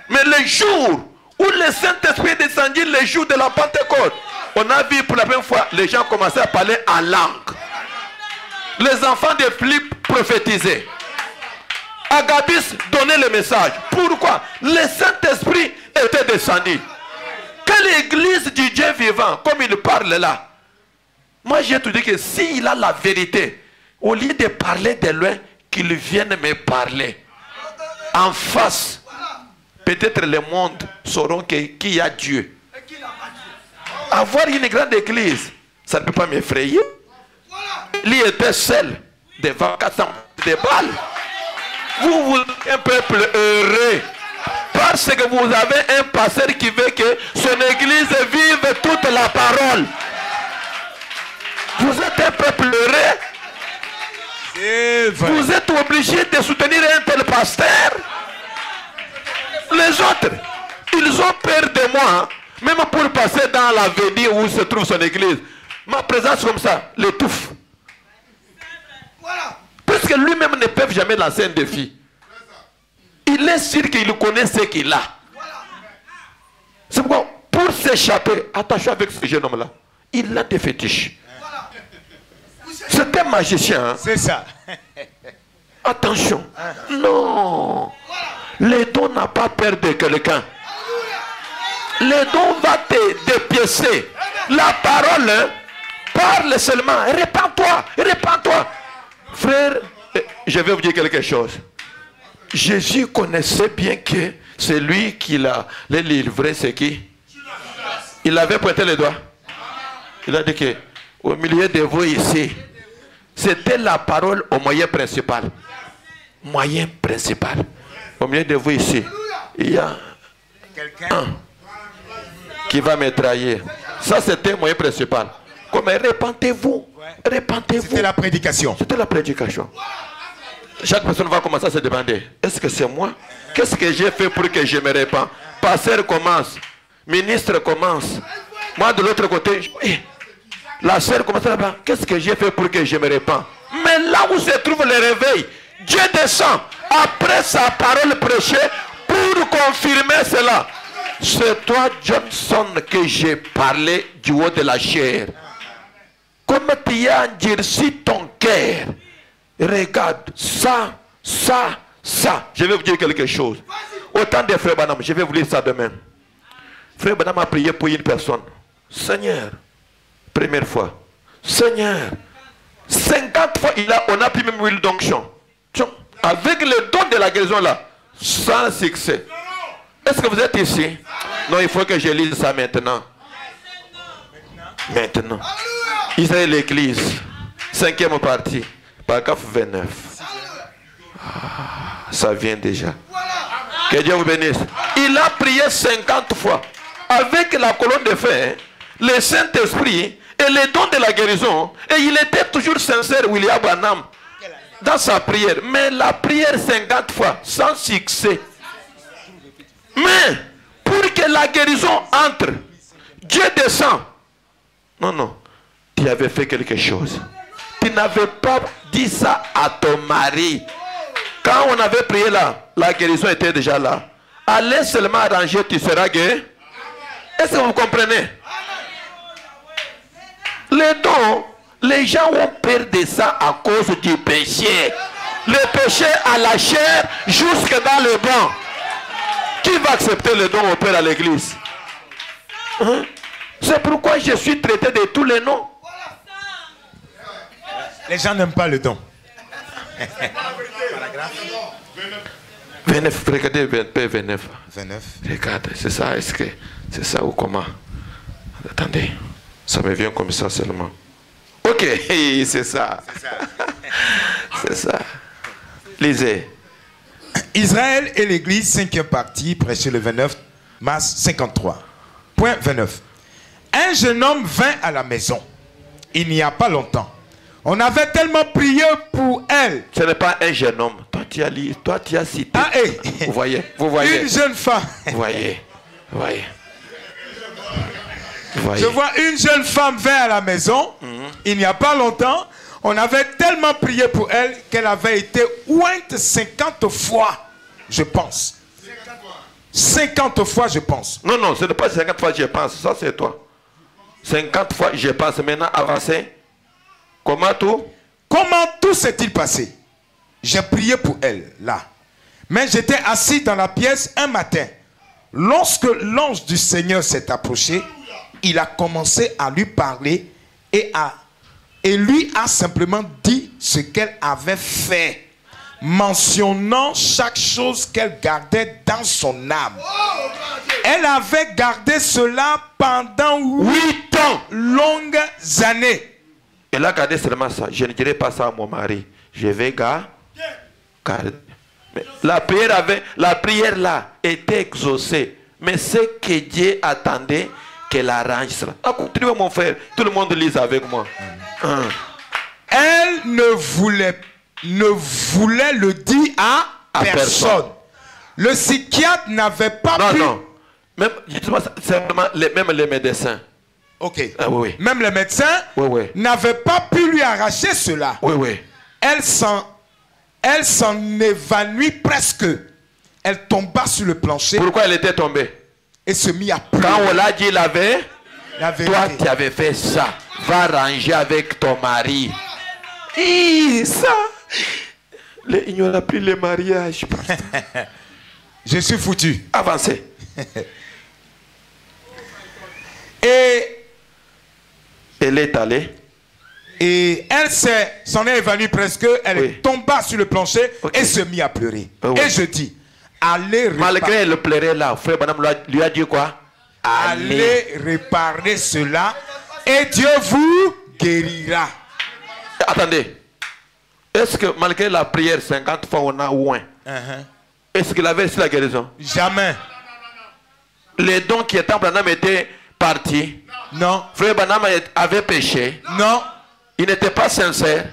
Mais le jour où le Saint-Esprit est descendu, le jour de la Pentecôte, on a vu pour la première fois les gens commencer à parler en langue. Les enfants de Philippe prophétisaient. Agabus donnait le message. Pourquoi? Le Saint-Esprit était descendu. Quelle église du Dieu vivant, comme il parle là. Moi j'ai tout dit que s'il a la vérité, au lieu de parler de loin, qu'il vienne me parler en face. Peut-être le monde sauront qu'il y a Dieu. Avoir une grande église, ça ne peut pas m'effrayer. Il était seul devant 400 de balles. Vous êtes un peuple heureux parce que vous avez un pasteur qui veut que son église vive toute la parole. Vous êtes un peuple heureux. Vous êtes obligé de soutenir un tel pasteur. Les autres, ils ont peur de moi, même pour passer dans l'avenir où se trouve son église. Ma présence comme ça l'étouffe. Puisque lui-même ne peut jamais lancer un défi. Il est sûr qu'il connaît ce qu'il a. C'est pourquoi, pour s'échapper, attention avec ce jeune homme-là. Il a des fétiches. C'est un magicien. Hein? C'est ça. Attention. Non. Le don n'a pas peur de quelqu'un. Le don va te dépiécer. La parole, parle seulement. Répands-toi, répands-toi. Frère, je vais vous dire quelque chose. Jésus connaissait bien que c'est lui qui l'a livré, c'est qui? Il avait pointé le doigt. Il a dit que au milieu de vous ici, c'était la parole au moyen principal. Moyen principal. Au milieu de vous ici, il y a un qui va me trahir. Ça, c'était le moyen principal. Comme répentez-vous. Répentez-vous. C'était la prédication. C'était la prédication. Chaque personne va commencer à se demander, est-ce que c'est moi? Qu'est-ce que j'ai fait pour que je me répande? Pasteur commence. Ministre commence. Moi, de l'autre côté, la sœur commence là-bas. Qu'est-ce que j'ai fait pour que je me répande? Mais là où se trouve le réveil, Dieu descend après sa parole prêchée pour confirmer cela. C'est toi, Johnson, que j'ai parlé du haut de la chair. Comme tu as endurci ton cœur. Regarde, ça. Je vais vous dire quelque chose. Autant de frères Branham, je vais vous lire ça demain. Frère Branham a prié pour une personne. Seigneur, première fois. Seigneur, 50 fois on a pris même huile d'onction. Avec le don de la guérison là, sans succès. Est-ce que vous êtes ici? Non, il faut que je lise ça maintenant. Maintenant. Israël l'église. 5e partie. Paragraphe 29. Ça vient déjà. Que Dieu vous bénisse. Il a prié 50 fois. Avec la colonne de feu, le Saint-Esprit et les dons de la guérison. Et il était toujours sincère, William Branham, dans sa prière. Mais la prière 50 fois, sans succès. Mais, pour que la guérison entre, Dieu descend. Non. Tu avais fait quelque chose. Tu n'avais pas dit ça à ton mari. Quand on avait prié là, la guérison était déjà là. Allez seulement arranger, tu seras guéri. Est-ce que vous comprenez? Les dons, les gens ont peur de ça à cause du péché. Le péché à la chair jusque dans le banc. Qui va accepter le don au Père à l'église? Hein? C'est pourquoi je suis traité de tous les noms. Les gens n'aiment pas le don. 29, regardez 29. 29. Regarde, c'est ça, est-ce que c'est ça ou comment? Attendez, ça me vient comme ça seulement. Ok, c'est ça. C'est ça. Lisez. Israël et l'Église, 5e partie, prêché le 29 mars 53. Point 29. Un jeune homme vint à la maison, il n'y a pas longtemps. On avait tellement prié pour elle. Ce n'est pas un jeune homme. Toi, tu as lu, toi, tu as cité. Ah, hey. Vous voyez, vous voyez. Une jeune femme. Vous voyez, vous voyez. Vous voyez. Je vois une jeune femme vint à la maison, il n'y a pas longtemps. On avait tellement prié pour elle qu'elle avait été ointe 50 fois, je pense. 50 fois, je pense. Non, non, ce n'est pas 50 fois je pense. Ça, c'est toi. 50 fois je pense. Maintenant, avancez. Comment tout? Comment tout s'est-il passé? J'ai prié pour elle, là. Mais j'étais assis dans la pièce un matin. Lorsque l'ange du Seigneur s'est approché, il a commencé à lui parler et lui a simplement dit ce qu'elle avait fait, mentionnant chaque chose qu'elle gardait dans son âme. Elle avait gardé cela pendant 8 ans, longues années. Elle a gardé seulement ça. Je ne dirai pas ça à mon mari. Je vais garder. Mais la prière là était exaucée. Mais ce que Dieu attendait, qu'elle arrange cela. Continuez mon frère. Tout le monde lise avec moi. Elle ne voulait le dire à personne. Le psychiatre n'avait pas pu... Non. Même, simplement, même les médecins. Ok. Ah, oui. Même les médecins n'avaient pas pu lui arracher cela. Oui. Elle s'en évanouit presque. Elle tomba sur le plancher. Pourquoi elle était tombée? Et se mit à pleurer. Quand on l'a dit la vérité, toi tu avais fait ça. Va ranger avec ton mari. Ça. Il n'y aura plus le mariage. Je suis foutu. Avancez. Et elle est allée. Et elle s'en est évanouie presque. Elle tomba sur le plancher et se mit à pleurer. Et je dis, allez réparer. Malgré le pleurer là, frère Branham lui a dit quoi? Allez réparer cela et Dieu vous guérira. Attendez. Est-ce que malgré la prière 50 fois on a ouin, est-ce qu'il avait reçu la guérison? Jamais. Les dons qui étaient en Branham étaient partis. Non. Frère Branham avait péché. Non. Il n'était pas sincère.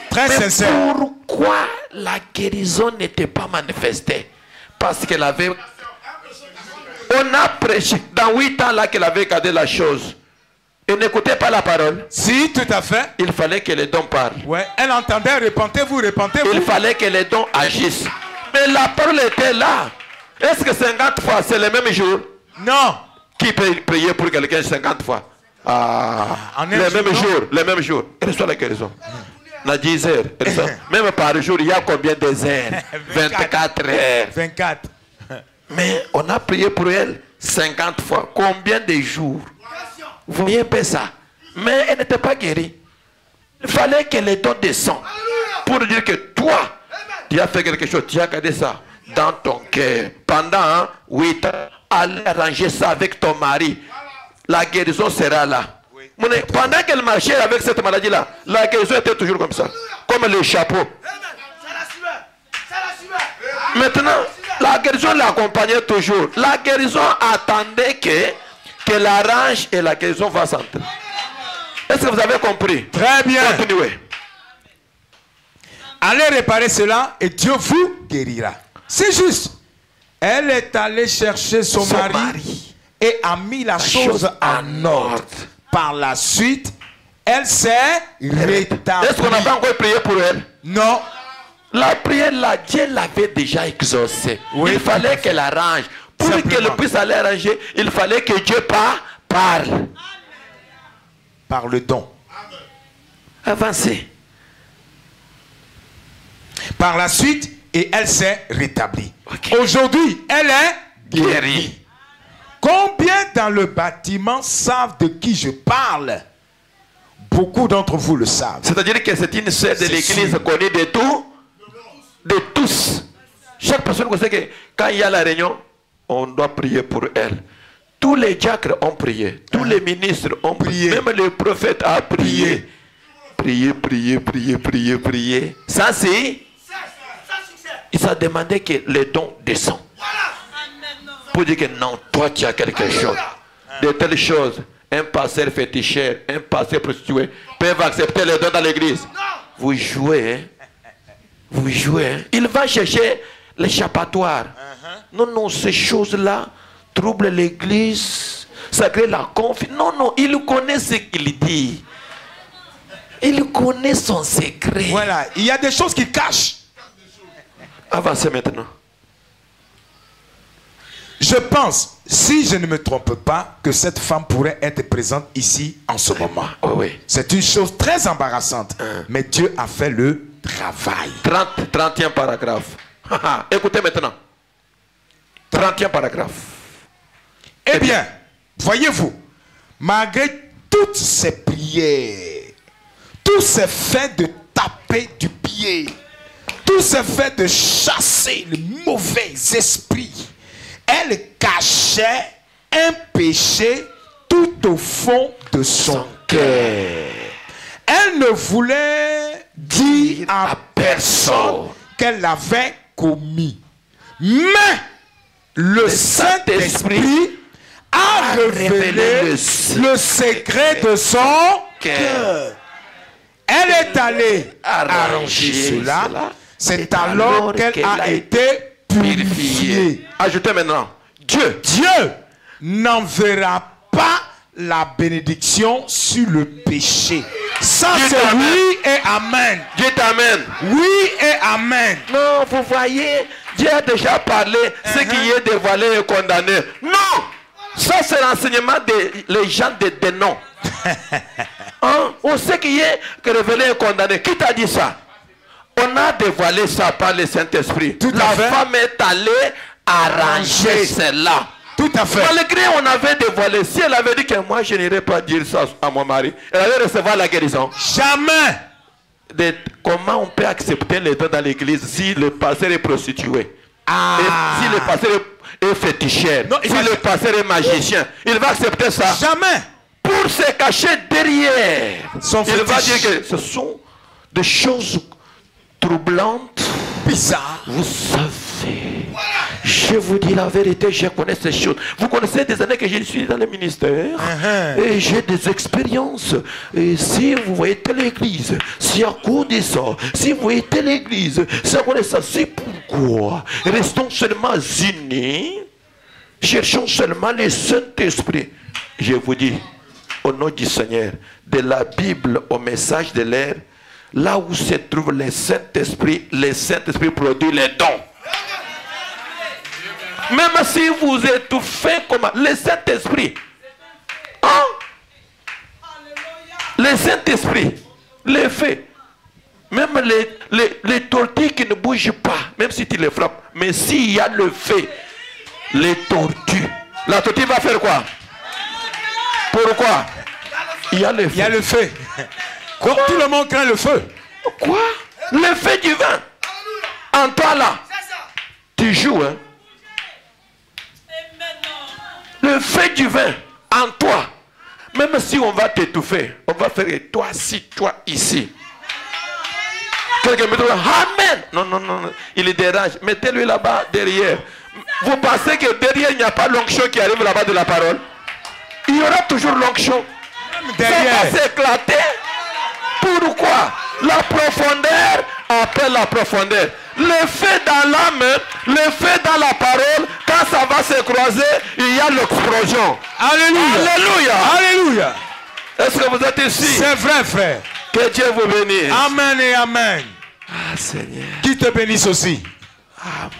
Très sincère. Pourquoi la guérison n'était pas manifestée? Parce qu'elle avait... On a prêché dans 8 ans là qu'elle avait gardé la chose. Elle n'écoutait pas la parole. Si, tout à fait. Il fallait que les dons parlent. Ouais. Elle entendait, repentez-vous. Il fallait que les dons agissent. Mais la parole était là. Est-ce que 50 fois, c'est le même jour? Non. Qui peut prier pour quelqu'un 50 fois? Les mêmes jours. Elle reçoit la guérison. Dans 10 heures. Même par jour, il y a combien de heures? 24 heures. 24. Mais on a prié pour elle 50 fois. Combien de jours? Vous voyez un peu ça. Mais elle n'était pas guérie. Il fallait que les dons descendent. Pour dire que toi, tu as fait quelque chose. Tu as gardé ça dans ton cœur. Pendant 8 ans, allez arranger ça avec ton mari. La guérison sera là. Pendant qu'elle marchait avec cette maladie-là, la guérison était toujours comme ça. Comme le chapeau. Maintenant, la guérison l'accompagnait toujours. La guérison attendait qu'elle arrange et la guérison va s'entrer. Est-ce que vous avez compris? Très bien. Continuez. Allez réparer cela et Dieu vous guérira. C'est juste. Elle est allée chercher son mari et a mis la chose en ordre. Par la suite, elle s'est rétablie. Est-ce qu'on n'a pas encore prié pour elle? Non. La prière là, Dieu l'avait déjà exaucée. Oui, il fallait qu'elle arrange. Pour qu'elle puisse aller arranger, il fallait que Dieu parle. Par le don. Avancez. Par la suite, et elle s'est rétablie. Aujourd'hui, elle est guérie. Combien dans le bâtiment savent de qui je parle? Beaucoup d'entre vous le savent. C'est-à-dire que c'est une sœur de l'église connue de tout de tous. Chaque personne sait que quand il y a la réunion, on doit prier pour elle. Tous les diacres ont prié. Tous les ministres ont prié. Même le prophète a prié. Prier, prier, prier, prier, prier. Ça c'est... Il s'est demandé que les dons descendent. Pour dire que non, toi tu as quelque chose. De telles choses, un pasteur féticheur, un pasteur prostitué peuvent accepter les dons dans l'église. Vous jouez, hein? Vous jouez, hein? Il va chercher l'échappatoire. Non, non, ces choses-là troublent l'église. Ça crée la confusion. Non, non, il connaît ce qu'il dit. Il connaît son secret. Voilà, il y a des choses qui cachent. Avancez maintenant. Je pense, si je ne me trompe pas, que cette femme pourrait être présente ici en ce moment. Oh oui. C'est une chose très embarrassante. Mais Dieu a fait le travail. 30e paragraphe. Écoutez maintenant. 30e paragraphe. Eh bien, voyez-vous, malgré toutes ces prières, tous ces faits de taper du pied, tous ces faits de chasser les mauvais esprits, elle cachait un péché tout au fond de son cœur. Elle ne voulait dire à personne qu'elle l'avait commis. Mais le Saint-Esprit a révélé le secret de son cœur. Elle est allée arranger cela. C'est alors qu'elle a été purifiée. Ajoutez maintenant. Dieu n'enverra pas la bénédiction sur le péché. Ça c'est oui et amen. Dites amen. Oui et amen. Non, vous voyez, Dieu a déjà parlé, ce qui est dévoilé et condamné. Non, ça c'est l'enseignement des gens de dénom. Hein? On sait qui est révélé et condamné. Qui t'a dit ça? On a dévoilé ça par le Saint-Esprit. La femme est allée arranger cela. Tout à fait. Malgré on avait dévoilé, si elle avait dit que moi je n'irai pas dire ça à mon mari, elle allait recevoir la guérison. Jamais. Comment on peut accepter les dons dans l'église si le pasteur est prostitué? Et si le pasteur est féticheur? Non, si le pasteur est magicien? Il va accepter ça? Jamais. Pour se cacher derrière. Il va dire que ce sont des choses troublantes, bizarres. Vous savez, je vous dis la vérité, je connais ces choses. Vous connaissez des années que je suis dans le ministère et j'ai des expériences. Et si vous voyez telle église, si à cause de ça, si vous voyez telle église, si à cause de ça, c'est pourquoi restons seulement unis, cherchons seulement le Saint-Esprit. Je vous dis, au nom du Seigneur, de la Bible au message de l'air, là où se trouve le Saint-Esprit produit les dons. Même si vous étouffez comme le Saint-Esprit. Hein? Le Saint-Esprit, les faits. Même les tortues qui ne bougent pas, même si tu les frappes. Mais s'il y a le fait, les tortues, la tortue va faire quoi? Pourquoi? Il y a le feu. Il y a le feu. Comme tout le monde craint le feu. Quoi? Le feu du vin. En toi là. Tu joues, hein? Le feu du vin en toi. Même si on va t'étouffer, on va faire toi si, toi ici. Quelqu'un me dit amen. Non, non, non, non. Il dérange. Mettez-lui là-bas derrière. Vous pensez que derrière il n'y a pas l'onction qui arrive là-bas de la parole? Il y aura toujours l'onction. Ça va s'éclater. Pourquoi? La profondeur appelle la profondeur. Le fait dans l'âme, le fait dans la parole, quand ça va se croiser, il y a l'explosion. Alléluia. Alléluia. Alléluia. Est-ce que vous êtes ici? C'est vrai, frère. Que Dieu vous bénisse. Amen et amen. Ah, Seigneur. Qui te bénisse aussi. Amen.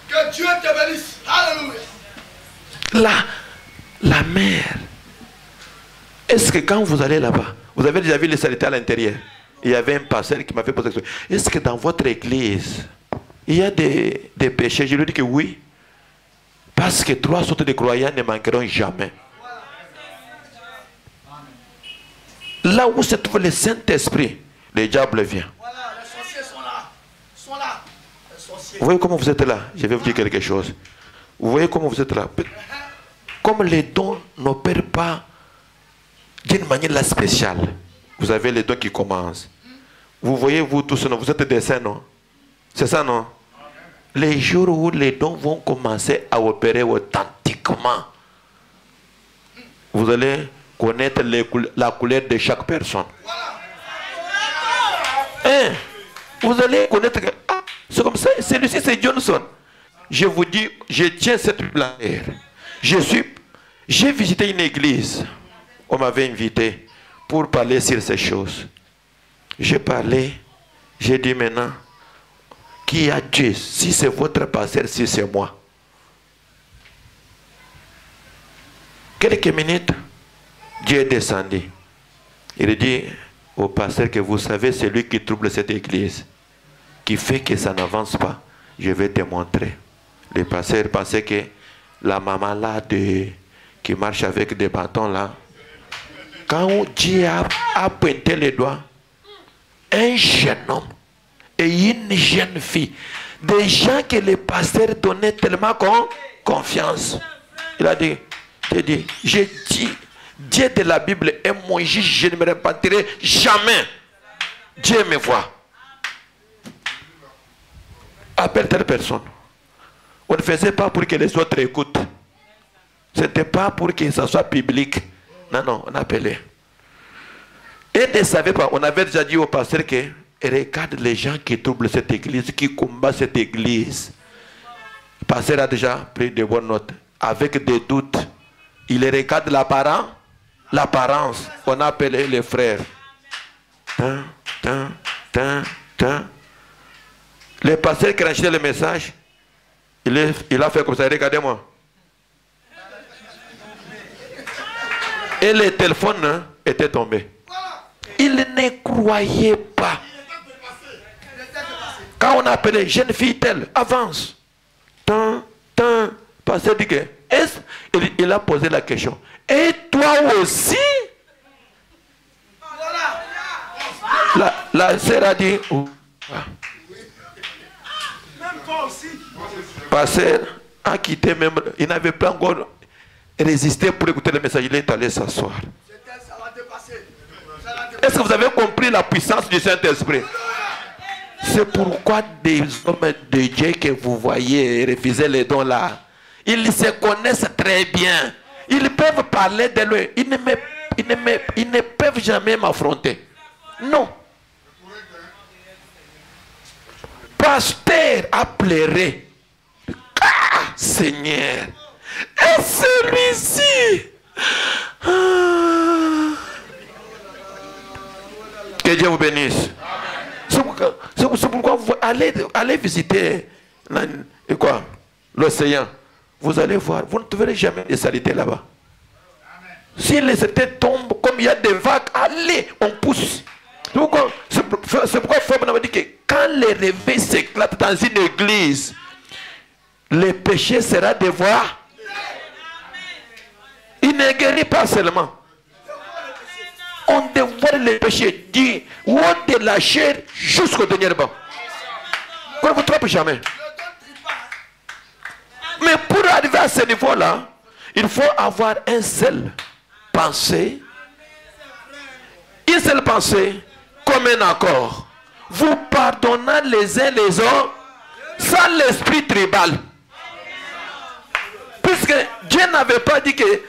Que Dieu te bénisse. Alléluia. La mer. Est-ce que quand vous allez là-bas, vous avez déjà vu les saletés à l'intérieur? Il y avait un pasteur qui m'a fait poser la question. Est-ce que dans votre église, il y a des péchés? Je lui dis que oui. Parce que 3 sortes de croyants ne manqueront jamais. Là où se trouve le Saint-Esprit, le diable vient. Voilà, les sorciers sont là. Ils sont là. Les sorciers. Vous voyez comment vous êtes là? Je vais vous dire quelque chose. Vous voyez comment vous êtes là? Comme les dons n'opèrent pas d'une manière là spéciale. Vous avez les dons qui commencent. Vous voyez, vous tous, non? Vous êtes des saints, non? C'est ça, non? Les jours où les dons vont commencer à opérer authentiquement, vous allez connaître la couleur de chaque personne. Hein? Vous allez connaître... Ah, c'est comme ça. Celui-ci, c'est Johnson. Je vous dis, je tiens cette plaire. J'ai visité une église. On m'avait invité pour parler sur ces choses. J'ai parlé. J'ai dit maintenant, qui a Dieu? Si c'est votre pasteur, si c'est moi. Quelques minutes, Dieu est descendu. Il dit au pasteur que vous savez, c'est lui qui trouble cette église, qui fait que ça n'avance pas. Je vais te montrer. Le pasteur pensait que la maman là qui marche avec des bâtons là, quand Dieu a pointé les doigts, un jeune homme et une jeune fille, des gens que le pasteur donnait tellement confiance. Il a dit, j'ai dit, Dieu de la Bible est mon juge, je ne me repentirai jamais. Dieu me voit. Appelle telle personne. On ne faisait pas pour que les autres écoutent. Ce n'était pas pour que ça soit public. Non, non, on appelait. Et ne savait pas, on avait déjà dit au pasteur que regarde les gens qui troublent cette église, qui combattent cette église. Le pasteur a déjà pris de bonnes notes. Avec des doutes, il regarde l'apparence. On a appelé les frères. Le pasteur qui a acheté le message, il a fait comme ça, regardez-moi. Et le téléphone était tombé. Il ne croyait pas. Quand on a appelé jeune fille telle, avance. Pasteur dit que, il a posé la question. Et toi aussi? La sœur a dit, pasteur a quitté même, il n'avait pas encore résisté pour écouter le message, il est allé s'asseoir. Est-ce que vous avez compris la puissance du Saint-Esprit? C'est pourquoi des hommes de Dieu que vous voyez refuser les dons là, ils se connaissent très bien. Ils peuvent parler de lui. Ils ne peuvent jamais m'affronter. Non. Pasteur a pleuré. Ah, Seigneur. Et celui-ci. Ah. Que Dieu vous bénisse. C'est pourquoi vous allez visiter l'océan. Vous allez voir, vous ne trouverez jamais de saleté là-bas. Si les saletés tombent, comme il y a des vagues, allez, on pousse. C'est pourquoi Fabien m'a dit que quand les réveils s'éclatent dans une église, le péché sera dévoilé. Il ne guérit pas seulement. On dévoile les péchés du haut de la chair jusqu'au dernier banc. On ne vous trompe jamais. Mais pour arriver à ce niveau-là, il faut avoir une seule pensée. Une seule pensée comme un accord. Vous pardonnez les uns les autres sans l'esprit tribal. Puisque Dieu n'avait pas dit que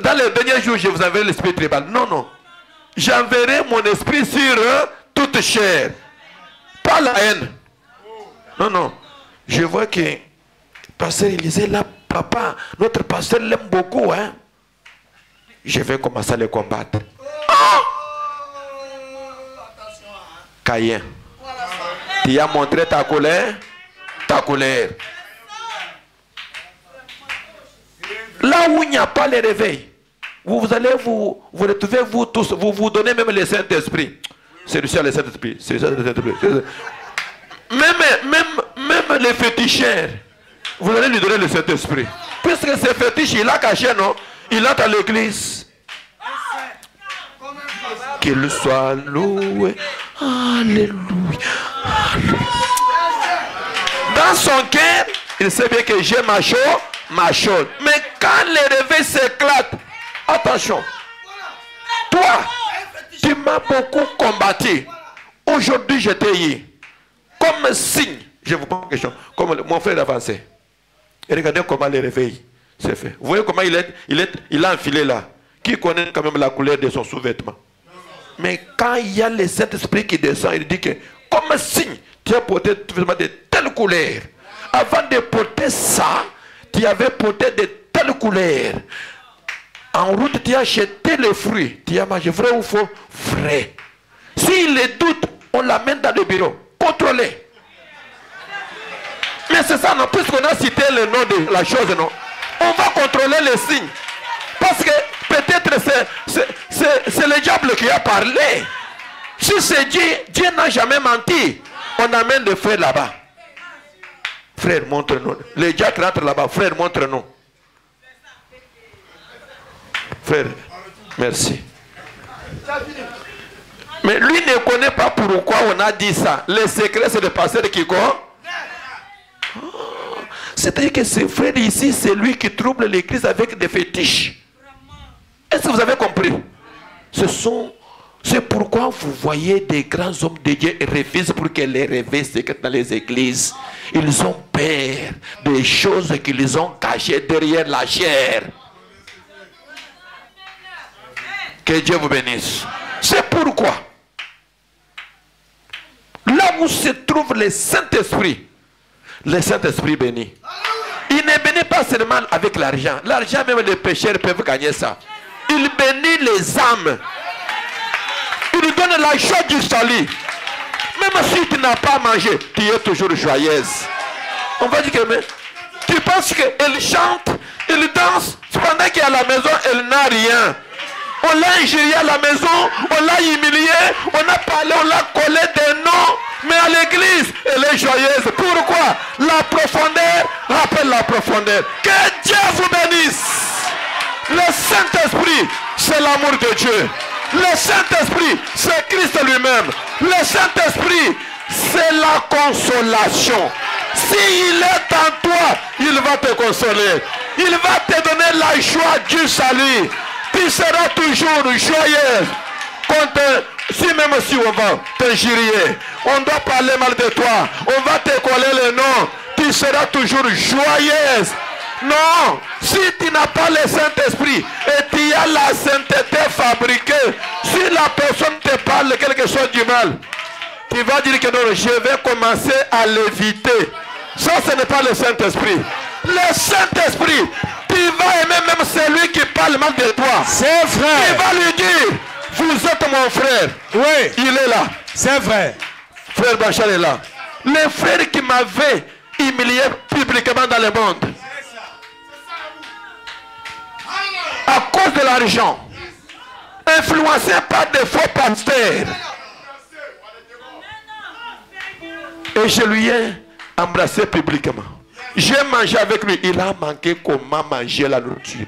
dans les derniers jours, je vous enverrai l'esprit tribal. Non, non. J'enverrai mon esprit sur toute chair. Pas la haine. Non, non. Je vois que pasteur Élisée, là, papa, notre pasteur l'aime beaucoup, hein. Je vais commencer à le combattre. Oh! Caïn, tu as montré ta colère, Là où il n'y a pas le réveil, vous allez vous retrouver, vous tous, vous donnez même le Saint-Esprit. C'est le Saint-Esprit. Même les féticheurs, vous allez lui donner le Saint-Esprit. Puisque ces fétiches, il a caché, non? Il entre à l'église. qu'il soit loué. Alléluia. Dans son cœur, il sait bien que j'ai ma chose. Mais quand les réveils s'éclatent, attention, toi, tu m'as beaucoup combattu. Aujourd'hui, je t'ai eu. Comme signe, je vous pose une question, comme mon frère avancé. Et regardez comment les réveils s'est fait. Vous voyez comment il a enfilé là. Qui connaît quand même la couleur de son sous-vêtement? Mais quand il y a le Saint-Esprit qui descend, il dit que comme signe, tu as porté de telle couleur. Avant de porter ça, tu avais porté de telle couleur. En route, tu as acheté les fruits. Tu as mangé vrai ou faux? Vrai. S'il les doute, on l'amène dans le bureau. Contrôlez. Mais c'est ça, non? Puisqu'on a cité le nom de la chose, non? On va contrôler les signes. Parce que peut-être c'est le diable qui a parlé. Si c'est Dieu, Dieu n'a jamais menti. On amène le frère là-bas. Frère, montre-nous. Les diacres rentrent là-bas. Frère, montre-nous. Frère, merci. Mais lui ne connaît pas pourquoi on a dit ça. Le secret, c'est le pasteur qui compte. C'est-à-dire que ce frère ici, c'est lui qui trouble l'église avec des fétiches. Est-ce que vous avez compris? C'est pourquoi vous voyez des grands hommes de Dieu refusent pour que les réveils secrets dans les églises. Ils ont peur des choses qu'ils ont cachées derrière la chair. Que Dieu vous bénisse. C'est pourquoi, là où se trouve le Saint-Esprit béni, il ne bénit pas seulement avec l'argent. L'argent, même les pécheurs peuvent gagner ça. Il bénit les âmes. Il donne la joie du salut. Même si tu n'as pas mangé, tu es toujours joyeuse. On va dire que mais, tu penses qu'elle chante, elle danse, pendant qu'à la maison, elle n'a rien. On l'a injurié à la maison, on l'a humilié, on a parlé, on l'a collé des noms. Mais à l'église, elle est joyeuse. Pourquoi? La profondeur rappelle la profondeur. Que Dieu vous bénisse. Le Saint-Esprit, c'est l'amour de Dieu. Le Saint-Esprit, c'est Christ lui-même. Le Saint-Esprit, c'est la consolation. S'il est en toi, il va te consoler. Il va te donner la joie du salut. Tu seras toujours joyeuse. Si même si on va t'injurier, on doit parler mal de toi, on va te coller le nom, tu seras toujours joyeuse. Non, si tu n'as pas le Saint-Esprit et tu as la sainteté fabriquée, si la personne te parle quelque chose du mal, tu vas dire que non, je vais commencer à l'éviter. Ça, ce n'est pas le Saint-Esprit. Le Saint-Esprit, tu vas aimer même celui qui parle mal de toi. C'est vrai. Tu vas lui dire, vous êtes mon frère. Oui. Il est là. C'est vrai. Frère Bachar est là. Les frères qui m'avaient humilié publiquement dans le monde. À cause de l'argent. Influencé par des faux pasteurs. Et je lui ai embrassé publiquement. J'ai mangé avec lui. Il a manqué comment manger la nourriture.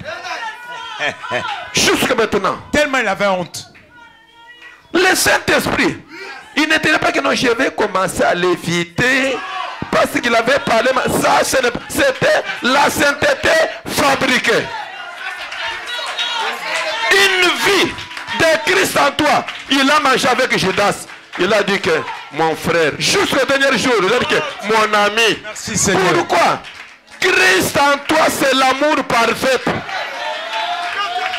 Jusqu'à maintenant. Tellement il avait honte. Le Saint-Esprit, il n'était pas que non, je vais commencer à l'éviter parce qu'il avait parlé. Ça, c'était la sainteté fabriquée. Une vie de Christ en toi. Il a mangé avec Judas. Il a dit que mon frère, jusqu'au dernier jour, il a dit que mon ami. Merci Seigneur. Pourquoi? Christ en toi, c'est l'amour parfait.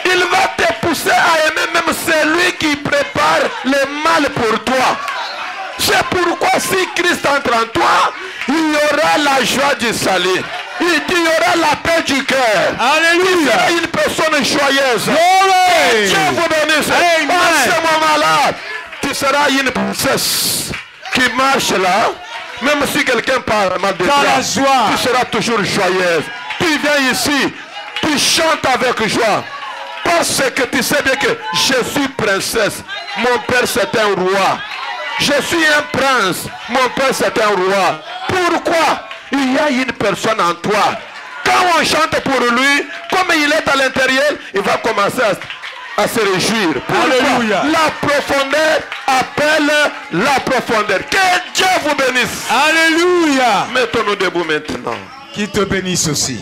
Il va te pousser à aimer même celui qui prépare le mal pour toi. C'est pourquoi si Christ entre en toi, il y aura la joie du salut. Il y aura la paix du cœur. Alléluia. Tu seras une personne joyeuse. Glory. Dieu vous bénisse. En ce moment-là, tu seras une princesse qui marche là. Même si quelqu'un parle mal de toi, la joie. tu seras toujours joyeuse. Tu viens ici, tu chantes avec joie. Parce que tu sais bien que je suis princesse. Mon père c'est un roi. Je suis un prince. Mon père c'est un roi. Pourquoi? Il y a une personne en toi. Quand on chante pour lui, comme il est à l'intérieur, il va commencer à se réjouir. Alléluia. La profondeur appelle la profondeur. Que Dieu vous bénisse. Alléluia. Mettons-nous debout maintenant. Qui te bénisse aussi.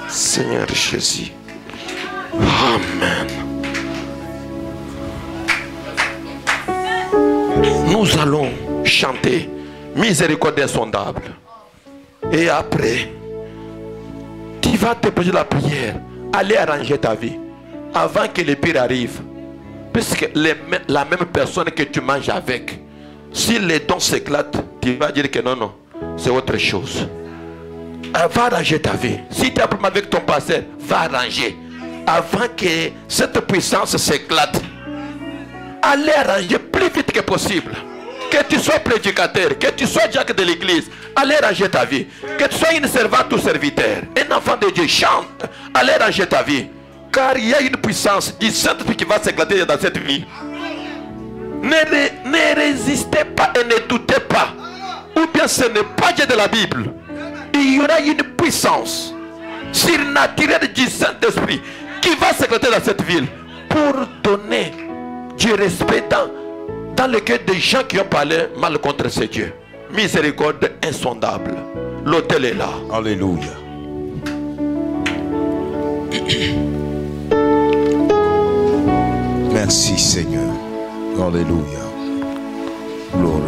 Seigneur Jésus. Amen. Nous allons chanter miséricorde insondable. Et après, tu vas te poser la prière. Aller arranger ta vie avant que le pire arrive. Puisque la même personne que tu manges avec, si les dons s'éclatent, tu vas dire que non, non, c'est autre chose. Va arranger ta vie. Si tu as un problème avec ton pasteur, va arranger. Avant que cette puissance s'éclate. Allez arranger plus vite que possible. Que tu sois prédicateur, que tu sois diacre de l'église, allez ranger ta vie. Que tu sois une servante ou serviteur, un enfant de Dieu, chante, allez ranger ta vie. Car il y a une puissance du Saint-Esprit qui va s'éclater dans cette vie. Ne résistez pas et ne doutez pas. Ou bien ce n'est pas Dieu de la Bible. Il y aura une puissance surnaturelle du Saint-Esprit qui va s'éclater dans cette ville pour donner du respect dans le cœur des gens qui ont parlé mal contre ce Dieu. Miséricorde insondable. L'autel est là. Alléluia. Merci Seigneur. Alléluia. Gloire.